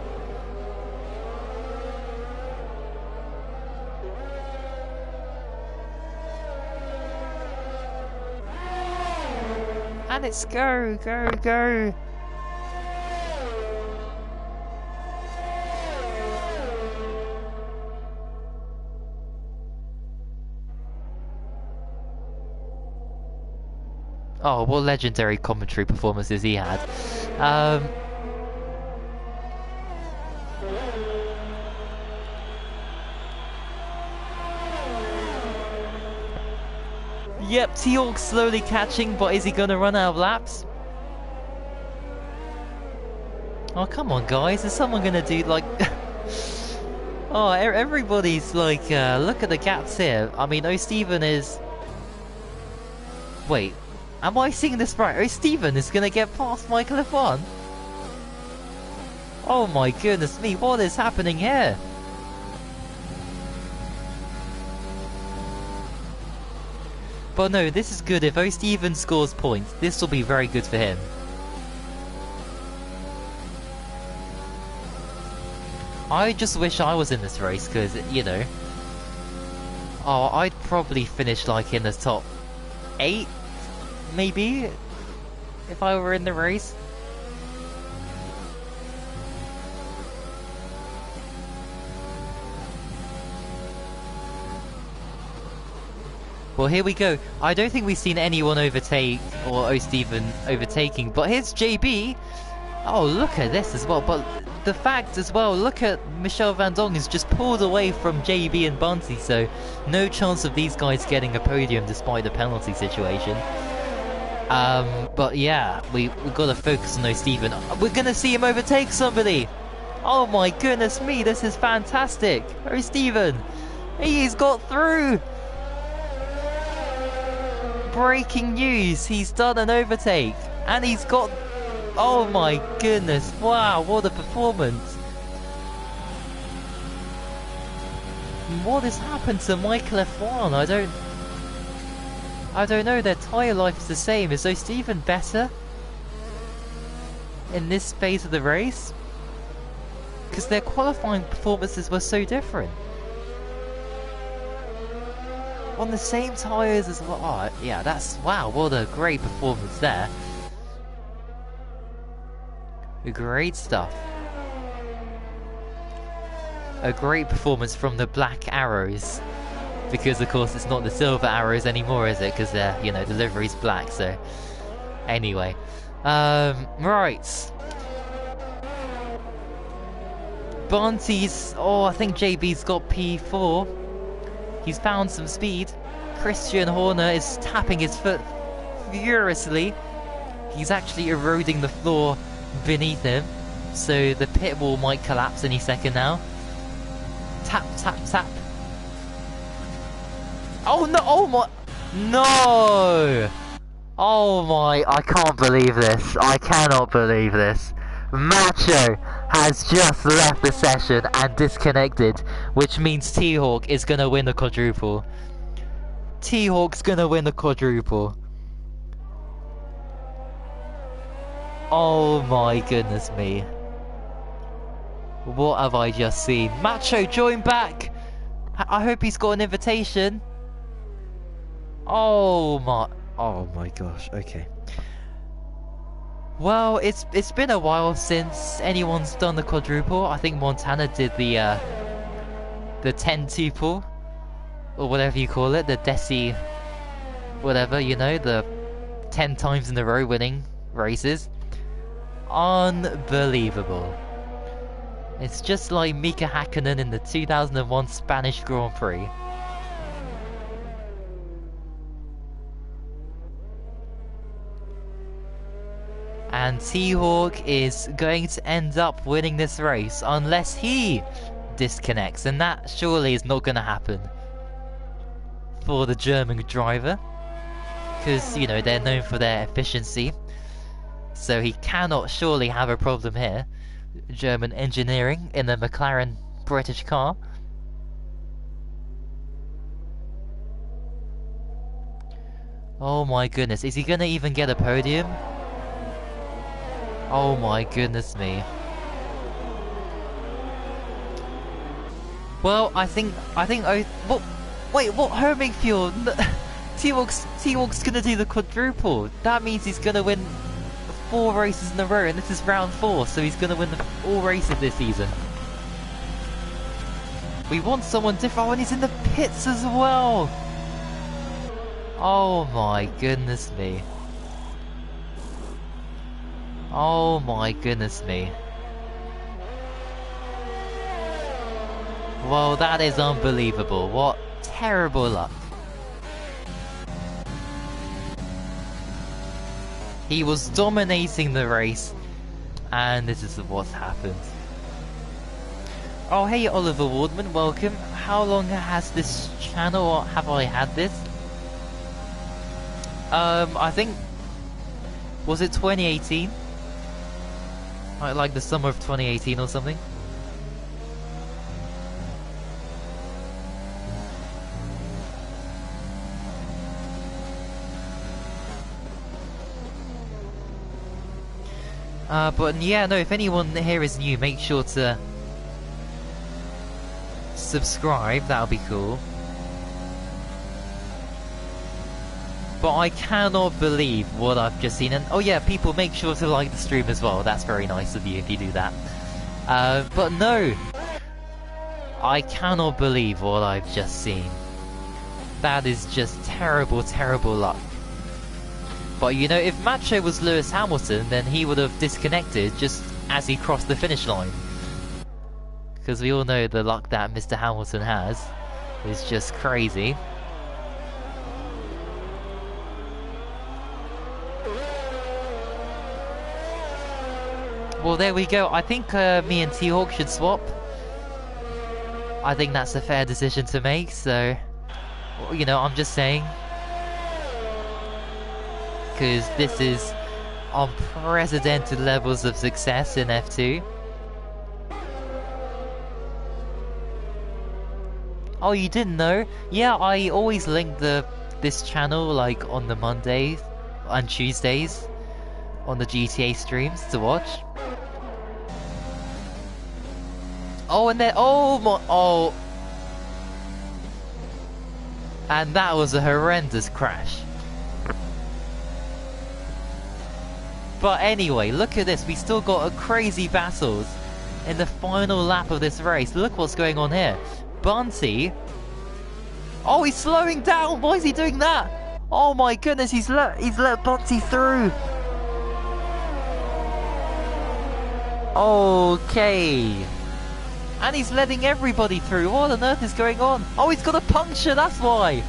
And it's go, go, go. Oh, what legendary commentary performances he had. Yep, T-Hawk slowly catching, but is he gonna run out of laps? Oh, come on, guys. Is someone gonna do, like... Oh, everybody's like, look at the gaps here. I mean, O'Steven is... Wait, am I seeing this right? O'Steven is gonna get past Michael F1? Oh my goodness me, what is happening here? But no, this is good. If O'Steven scores points, this will be very good for him. I just wish I was in this race, because, you know... Oh, I'd probably finish, like, in the top 8, maybe? If I were in the race. Well, here we go. I don't think we've seen anyone overtake, or O'Steven overtaking, but here's JB. Oh, look at this as well. But the fact as well, look at Michel Van Dong is just pulled away from JB and Bunty, so no chance of these guys getting a podium despite the penalty situation. But yeah, we've got to focus on O'Steven. We're going to see him overtake somebody. Oh my goodness me, this is fantastic. O'Steven, he's got through. Breaking news, he's done an overtake and he's got... Oh my goodness, wow, what a performance. What has happened to Michael F1? I don't know, their tyre life is the same. Is O'Steven better in this phase of the race? Because their qualifying performances were so different. On the same tyres as well. Oh, yeah, that's... Wow, what a great performance there. Great stuff. A great performance from the black arrows. Because, of course, it's not the silver arrows anymore, is it? Because they're, you know, the livery's black, so... Anyway. Right. Bunty's... Oh, I think JB's got P4. He's found some speed. Christian Horner is tapping his foot furiously. He's actually eroding the floor beneath him. So the pit wall might collapse any second now. Tap, tap, tap. Oh no! Oh my... No! Oh my... I can't believe this. I cannot believe this. Macho has just left the session and disconnected, which means T-Hawk is going to win the quadruple. T-Hawk's going to win the quadruple. Oh my goodness me. What have I just seen? Macho, join back! I hope he's got an invitation. Oh my gosh, okay. Well, it's been a while since anyone's done the quadruple. I think Montana did the 10-tuple, or whatever you call it, the Desi, whatever, you know, the 10 times in a row winning races. Unbelievable. It's just like Mika Hakkinen in the 2001 Spanish Grand Prix. And T-Hawk is going to end up winning this race unless he disconnects, and that surely is not going to happen for the German driver, because, you know, they're known for their efficiency, so he cannot surely have a problem here. German engineering in the McLaren British car. Oh my goodness, is he gonna even get a podium? Oh my goodness me. Well, I think what? Wait, what? Homing fuel? T-Hawk's gonna do the quadruple. That means he's gonna win 4 races in a row, and this is round 4, so he's gonna win all races this season. We want someone different. Oh, and he's in the pits as well. Oh my goodness me. Oh my goodness me. Well, that is unbelievable. What terrible luck. He was dominating the race, and this is what's happened. Oh hey Oliver Wardman, welcome. How long has this channel, or have I had this? I think, was it 2018? Like the summer of 2018 or something? But yeah, no, if anyone here is new, make sure to subscribe, that'll be cool. But I cannot believe what I've just seen, and oh yeah, people make sure to like the stream as well, that's very nice of you if you do that. But no, I cannot believe what I've just seen. That is just terrible, terrible luck. But you know, if Macho was Lewis Hamilton, then he would have disconnected just as he crossed the finish line. Because we all know the luck that Mr. Hamilton has is just crazy. Well, there we go. I think me and T-Hawk should swap. I think that's a fair decision to make, so, you know, I'm just saying. Because this is unprecedented levels of success in F2. Oh, you didn't know? Yeah, I always link this channel like on the Mondays and Tuesdays on the GTA streams to watch. Oh, and then and that was a horrendous crash. But anyway, look at this. We still got a crazy battles in the final lap of this race. Look what's going on here. Bunty. Oh, he's slowing down. Why is he doing that? Oh my goodness, he's let Bunty through. Okay. And he's letting everybody through. What on earth is going on? Oh, he's got a puncture, that's why.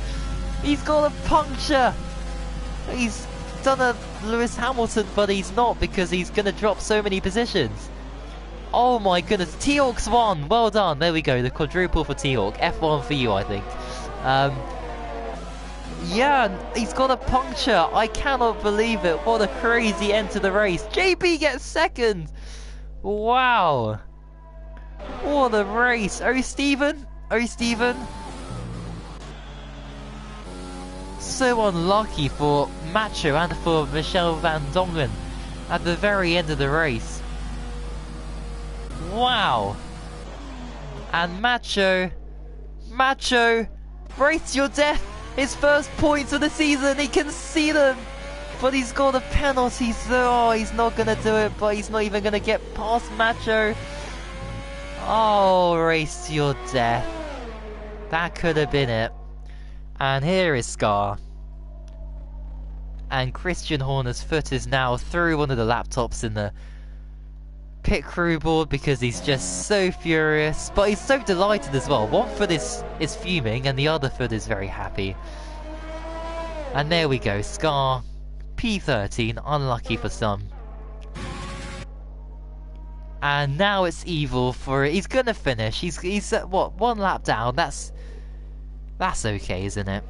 He's got a puncture. He's done a Lewis Hamilton, but he's not, because he's going to drop so many positions. Oh my goodness, T-Hawk's won. Well done. There we go, the quadruple for T-Hawk. F1 for you, I think. Yeah, he's got a puncture. I cannot believe it. What a crazy end to the race. JB gets second. Wow. What a race. Oh, Steven. Oh, Steven. So unlucky for Macho and for Michel van Dongen at the very end of the race. Wow. And Macho, race to your death. His first points of the season. He can see them. But he's got a penalty, so oh, he's not going to do it. But he's not even going to get past Macho. Oh, race to your death. That could have been it. And here is Scar. And Christian Horner's foot is now through one of the laptops in the pit crew board because he's just so furious. But he's so delighted as well. One foot is fuming and the other foot is very happy. And there we go. Scar, P13, unlucky for some. And now it's Evil for... He's gonna finish. He's what, 1 lap down. That's okay, isn't it?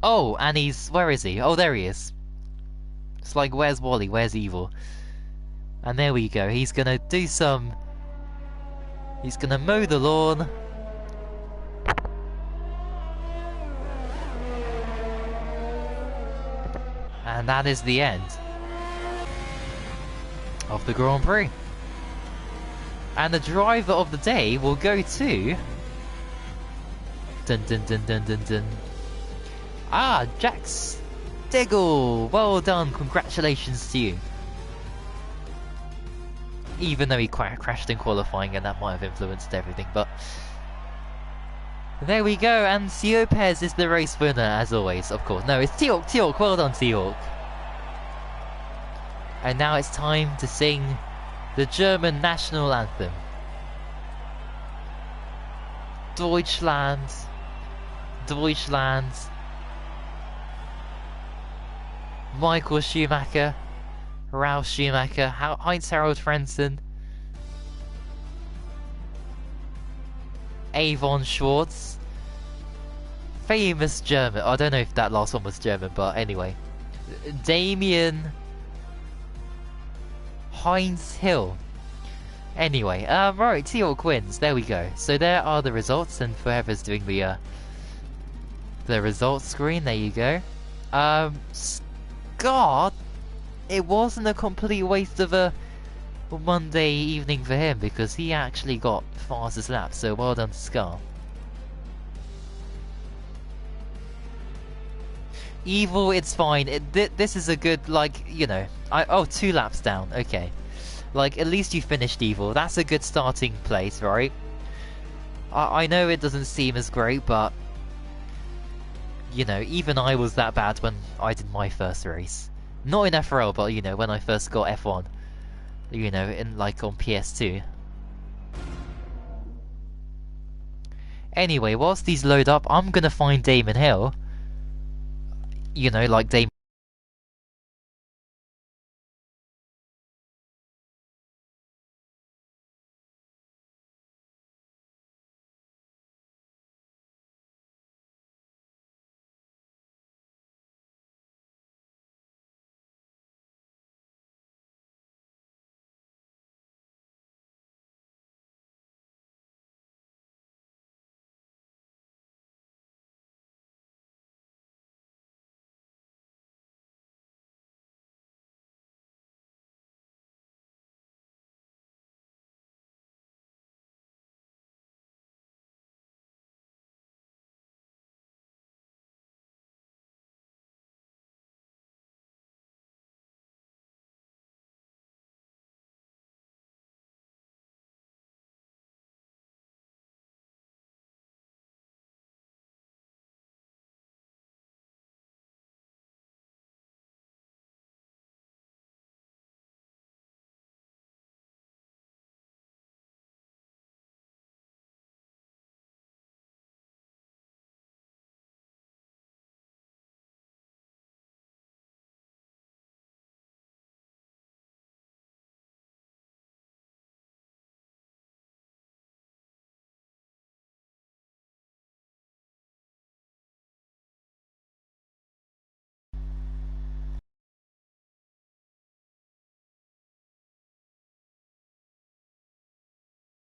Oh, and he's... Where is he? Oh, there he is. It's like, where's Wally? Where's Evil? And there we go. He's gonna do some... He's gonna mow the lawn. And that is the end of the Grand Prix. And the driver of the day will go to... Dun dun dun dun dun dun. Ah, Jax Diggle! Well done, congratulations to you. Even though he crashed in qualifying and that might have influenced everything, but... There we go, and Siopez is the race winner, as always, of course. No, it's T-Hawk, well done T-Hawk. And now it's time to sing the German national anthem. Deutschland, Deutschland. Michael Schumacher, Ralf Schumacher, Heinz-Harald Frentzen, Avon Schwartz, famous German, I don't know if that last one was German, but anyway, Damien Heinz Hill. Anyway, right, T-Hawk wins, there we go. So there are the results, and whoever's doing the results screen, there you go. God, it wasn't a complete waste of a Monday evening for him, because he actually got fastest lap, so well done to Scar. Evil, it's fine. This is a good, like, you know... oh, 2 laps down, okay. Like, at least you finished Evil. That's a good starting place, right? I know it doesn't seem as great, but... You know, even I was that bad when I did my first race. Not in FRL, but, you know, when I first got F1. You know, in, like, on PS2. Anyway, whilst these load up, I'm gonna find Damon Hill. You know, like Damon...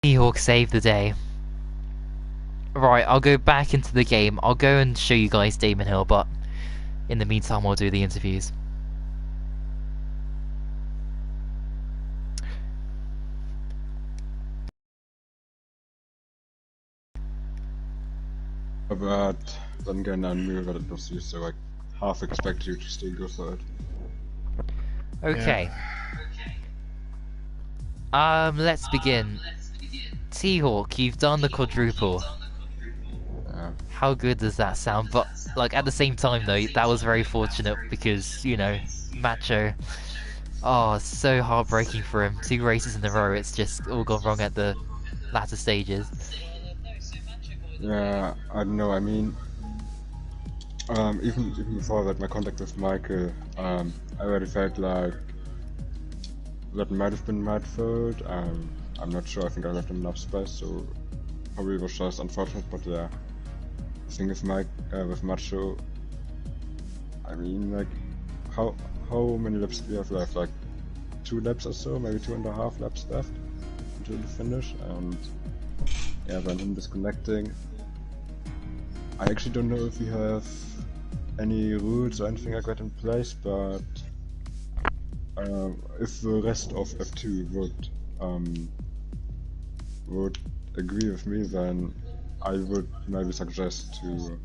T-Hawk saved the day. Right, I'll go back into the game. I'll go and show you guys Damon Hill, but in the meantime, I'll do the interviews. But then again, I knew that it was you, so I half expect you to still go for it. Okay. Let's begin. T-Hawk, you've done the quadruple. How good does that sound? But, like, at the same time, though, that was very fortunate because, you know, Macho... Oh, it's so heartbreaking for him. 2 races in a row, it's just all gone wrong at the latter stages. Yeah, I don't know, I mean... even before that, my contact with Michael, I already felt like that might have been my fault. I'm not sure. I think I left him enough space, so probably was just unfortunate. But yeah, the thing with with Macho, I mean, like, how many laps do we have left? Like 2 laps or so, maybe 2.5 laps left until the finish, and yeah, then him disconnecting. I actually don't know if we have any rules or anything like that in place, but if the rest of F2 would agree with me, then I would maybe suggest to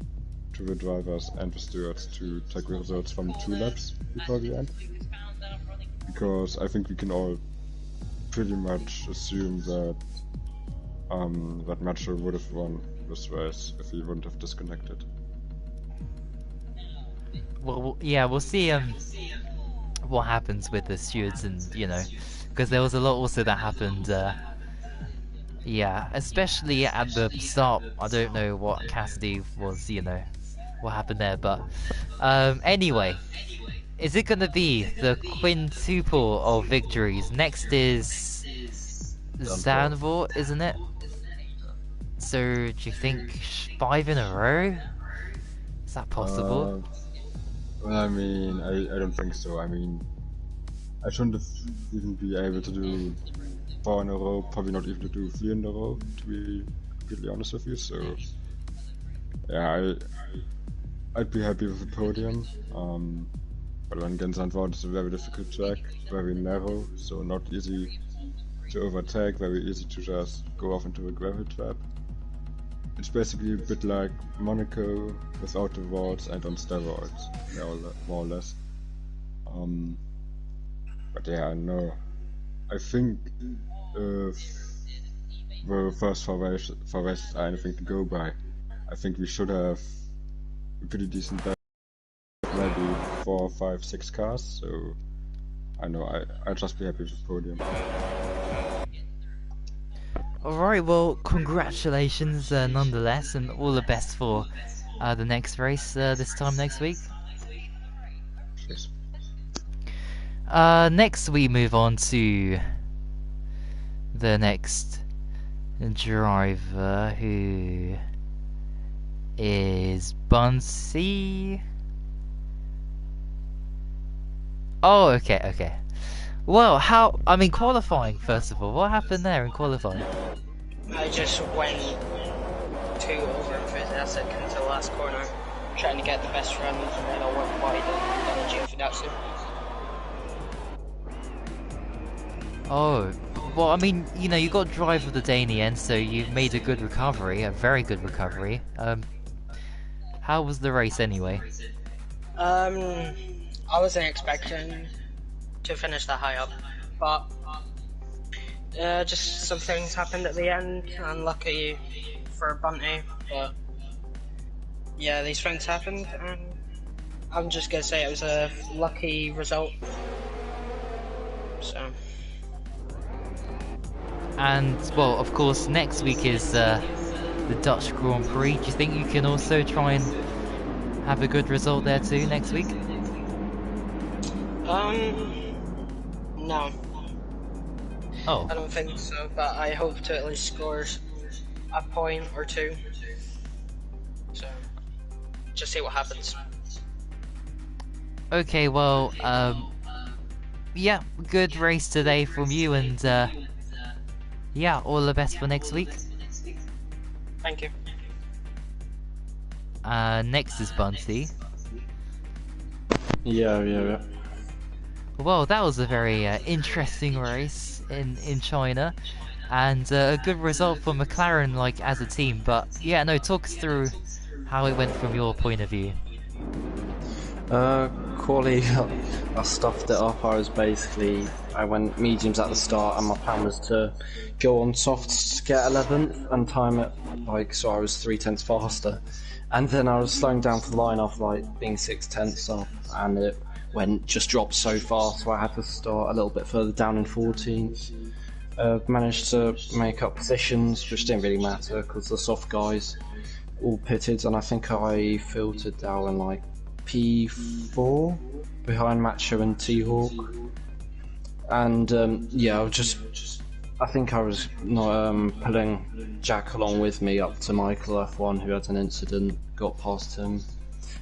the drivers and the stewards to take the results from 2 laps before the end, because I think we can all pretty much assume that that Macho would have won this race if he wouldn't have disconnected. Well, yeah, we'll see what happens with the stewards, and because there was a lot also that happened. Yeah, especially at the start. I don't know what Cassidy was, what happened there, but anyway, is it gonna be the quintuple of victories? Next is Zandvoort, isn't it? So do you think 5 in a row? Is that possible? Well, I mean, I don't think so. I mean, I shouldn't have even be able to do 4 in a row, probably not even to do 3 in a row, to be completely honest with you, so yeah, I'd be happy with the podium, but then again, Zandvoort is a very difficult track, very narrow, so not easy to overtake, very easy to just go off into a gravel trap. It's basically a bit like Monaco without the walls and on steroids, more or less. But yeah, no. I think if the first 4 races are anything to go by, I think we should have a pretty decent battle, maybe 4, 5, 6 cars, so I know I'd just be happy with the podium. Alright, well, congratulations nonetheless, and all the best for the next race this time next week. Yes. Next we move on to the next driver, who is Bunsey. Oh, okay. Well, qualifying, first of all, what happened there in qualifying? I just went too over enthusiastic into the last corner, trying to get the best run, and then I went wide and got a Gio for that soon. Oh, well, I mean, you got drive of the day in the end, so you've made a good recovery, a very good recovery. How was the race anyway? I wasn't expecting to finish that high up, but just some things happened at the end, unlucky for Bunty, but yeah, these things happened, and I'm just gonna say it was a lucky result. So. And, well, of course, next week is the Dutch Grand Prix. Do you think you can also try and have a good result there too next week? No. Oh. I don't think so, but I hope to at least score a point or 2. So, just see what happens. Okay, well, yeah, good race today from you, and yeah, all the best for next week. Thank you. Next is Bunsey. Yeah. Well, that was a very interesting race in China, and a good result for McLaren, like, as a team. But yeah, no, talk us through how it went from your point of view. Quali, I stuffed it up. I went mediums at the start, and my plan was to go on softs to get 11th and time it so I was 3/10 faster. And then I was slowing down for the line off, being 6/10 off, and it just dropped so fast, so I had to start a little bit further down in 14th. Managed to make up positions, which didn't really matter because the soft guys all pitted, and I think I filtered down in P4 behind Macho and T-Hawk. And yeah, I think I was not pulling Jack along with me up to Michael F1, who had an incident, got past him.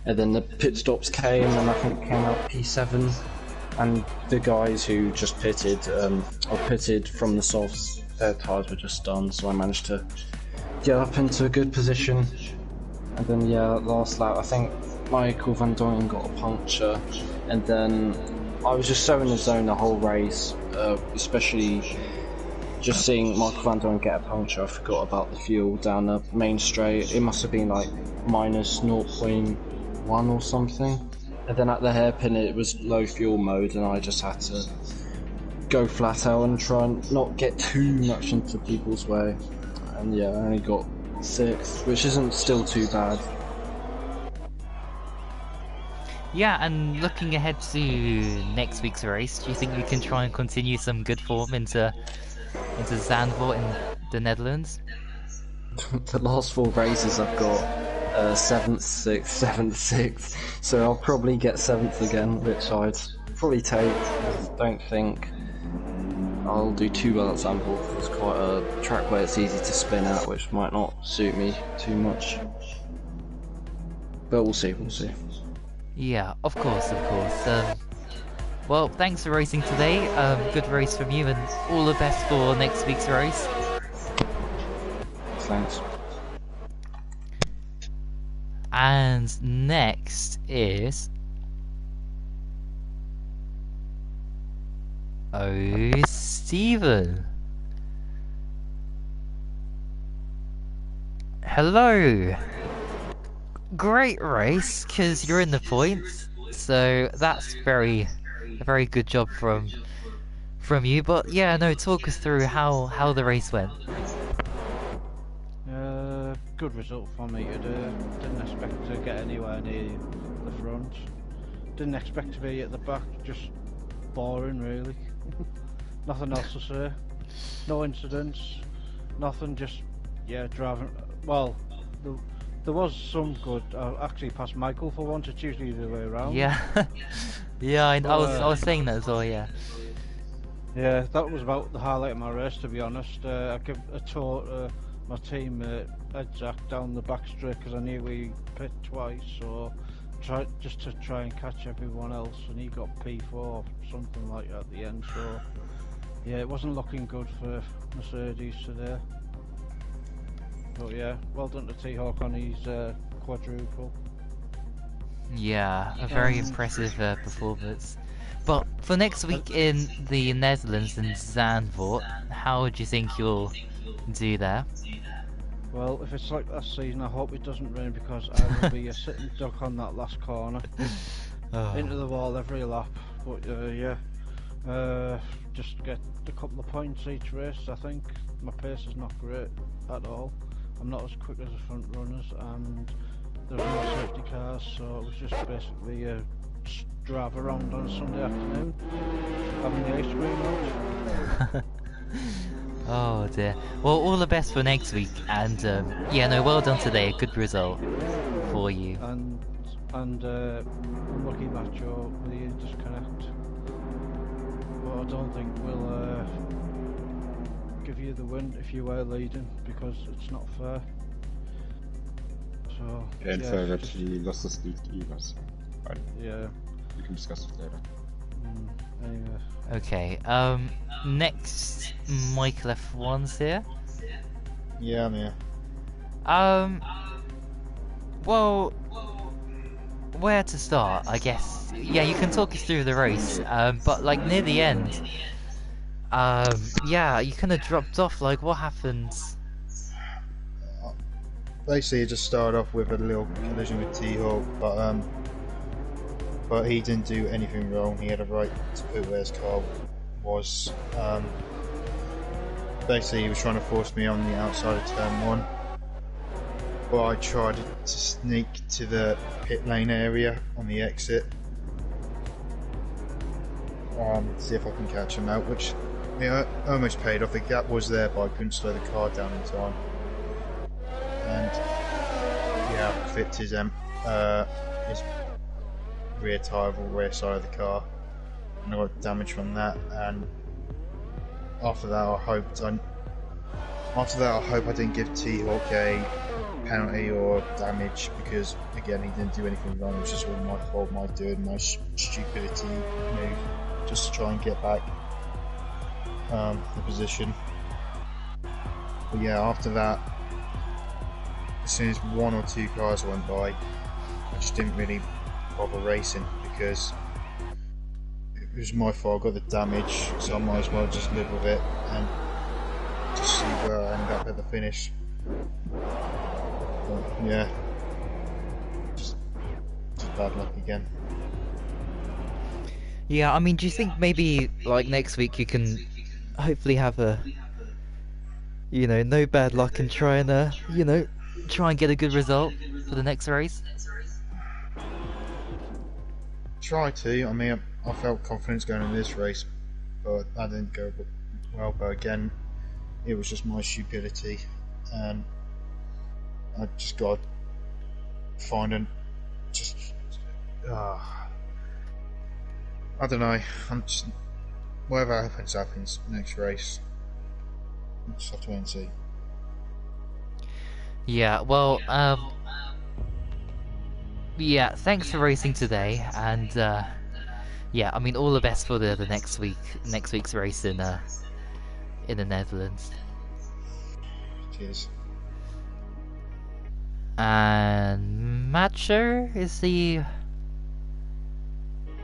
And then the pit stops came, and I think came out P7. And the guys who just pitted, or pitted from the softs, their tyres were just done, so I managed to get up into a good position. And then, yeah, last lap, I think Michael Van Dongen got a puncture, and then I was just so in the zone the whole race, especially just seeing Michael Van Dongen get a puncture. I forgot about the fuel down the main straight. It must have been like minus 0.1 or something. And then at the hairpin it was low fuel mode, and I just had to go flat out and try and not get too much into people's way. And yeah, I only got 6th, which isn't still too bad. Yeah, and looking ahead to next week's race, do you think you can try and continue some good form into Zandvoort in the Netherlands? The last 4 races I've got 7th, 6th, 7th, 6th, so I'll probably get 7th again, which I'd probably take. I don't think I'll do too well at Zandvoort. It's quite a track where it's easy to spin at, which might not suit me too much. But we'll see. Yeah, of course. Well, thanks for racing today. Good race from you, and all the best for next week's race. Thanks. And next is... Stephen. Hello. Great race, because you're in the points, so that's a very good job from you. But yeah, no, talk us through how the race went. Good result for me today. Didn't expect to get anywhere near the front. Didn't expect to be at the back. Just boring, really. Nothing else to say. No incidents. Nothing. Just driving. Well, there was some good. I actually passed Michael for once. It's usually the way around. Yeah, yeah. I was saying that as well. Yeah. Yeah, that was about the highlight of my race, to be honest. I give a tour my teammate Ed Zach down the back straight because I knew we pit twice, so just to try and catch everyone else, and he got P4, something like that at the end. So yeah, it wasn't looking good for Mercedes today. But yeah, well done to T-Hawk on his quadruple. Yeah, a very impressive performance. But for next week in the Netherlands in Zandvoort, how do you think you'll do there? Well, if it's like last season, I hope it doesn't rain, because I will be a sitting duck on that last corner. Into the wall every lap. But just get a couple of points each race, I think. My pace is not great at all. I'm not as quick as the front runners, and there's no safety cars, so it was just basically drive around on a Sunday afternoon, having the ice cream out. Oh dear. Well, all the best for next week, and yeah, no, well done today. A good result for you. And unlucky Macho with the disconnect. But I don't think we'll give you the win if you were leading, because it's not fair. So And fair that he lost the lead either, so yeah. we can discuss it later. Anyway. Okay. Next, Michael F1's here. Yeah, I'm here. Well, where to start? I guess. Yeah, you can talk us through the race. But like near the end, yeah, you kind of dropped off. Like, what happened? Basically, it just started off with a little collision with T-Hawk, but he didn't do anything wrong. He had a right to put where his car was. Basically, he was trying to force me on the outside of turn 1, but I tried to sneak to the pit lane area on the exit, see if I can catch him out, which almost paid off. The gap was there, but I couldn't slow the car down in time. And yeah, I clipped his rear tyre or rear side of the car. and I got damage from that. And after that, I hope I didn't give T-Hawk a penalty or damage, because again, he didn't do anything wrong. It was just all my fault, my doing, my stupidity move, just to try and get back the position. But yeah, after that, as soon as 1 or 2 cars went by, I just didn't really bother racing, because it was my fault. I got the damage, so I might as well just live with it and just see where I end up at the finish. But yeah, just bad luck again. Yeah, I mean, do you think maybe like next week you can hopefully have a, you know, no bad luck and try and you know, try and get a good result for the next race? Try to. I mean, I felt confidence going in this race, but that didn't go well. But again, it was just my stupidity, and I just got to find and just. I don't know. I'm just, whatever happens, happens. Next race, we'll just have to wait and see. Yeah, well, yeah, thanks for racing today, and yeah, I mean, all the best for the next week's race in the Netherlands. Cheers. And Macho, is he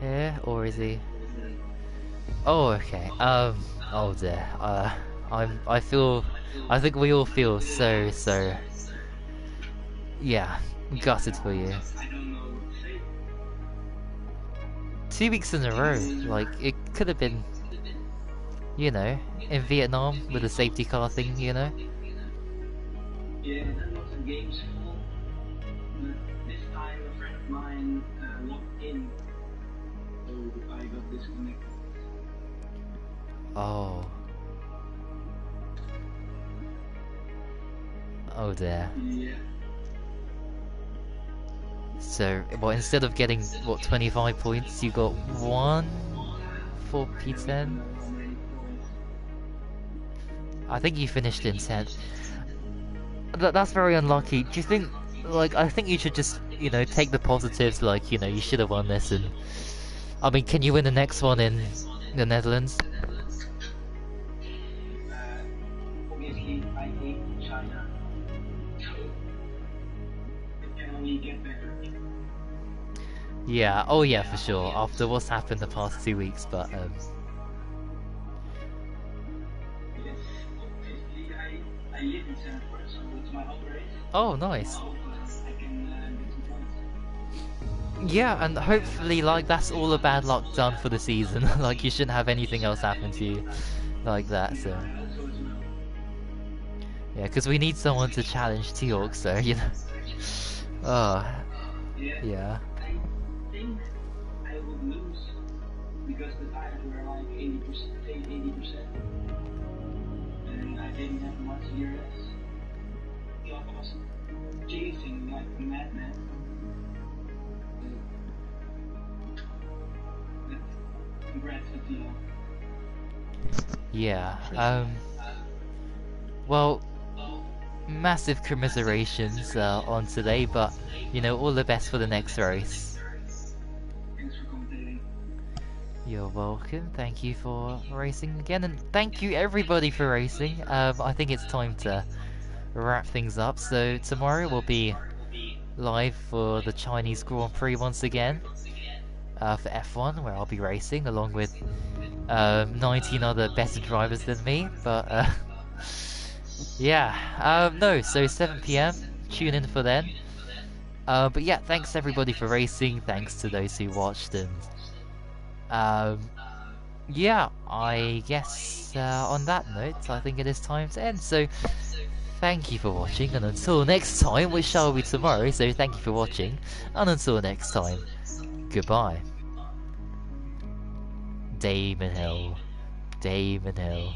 here, or is he? Oh, okay. Oh dear. I think we all feel so. Yeah, gutted for you. 2 weeks in a row, like, it could have been, you know, in Vietnam with the safety car thing, you know? Yeah, that was the game's fault. But this time a friend of mine logged in, so I got disconnected. Oh. Oh dear. Yeah. So, well, instead of getting, what, 25 points, you got 1 for P10? I think you finished in 10th. That's very unlucky. Do you think, like, I think you should just, you know, take the positives, like, you know, you should have won this, and... I mean, can you win the next one in the Netherlands? Obviously, I hate China, so it can only get better. Yeah, oh yeah, for sure, after what's happened the past 2 weeks, but, Yes, obviously, I live in Sanford, so it's my home race. oh, nice. I hope I can get some points. Yeah, and hopefully, like, that's all the bad luck done for the season. Like, you shouldn't have anything else happen to you like that, so... Yeah, because we need someone to challenge T-Hawk, so, you know... Oh, yeah. I think I would lose because the tires were like 80%, and I didn't have much DRS. I was chasing like a madman. But congrats to you. Yeah, well, massive commiserations on today, but, you know, all the best for the next race. Thanks for commentating. You're welcome, thank you for racing again, and thank you everybody for racing. I think it's time to wrap things up, so tomorrow we'll be live for the Chinese Grand Prix once again, for F1, where I'll be racing along with 19 other better drivers than me, but yeah, no, so 7 PM, tune in for then. But yeah, thanks everybody for racing, thanks to those who watched, and yeah, I guess on that note, I think it is time to end, so thank you for watching, and until next time, which shall be tomorrow, so thank you for watching, and until next time, goodbye. Damon Hill, Damon Hill,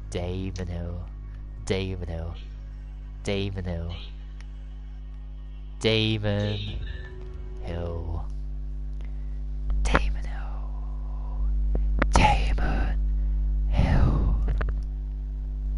Damon Hill, Damon Hill, Damon Hill, Damon Hill.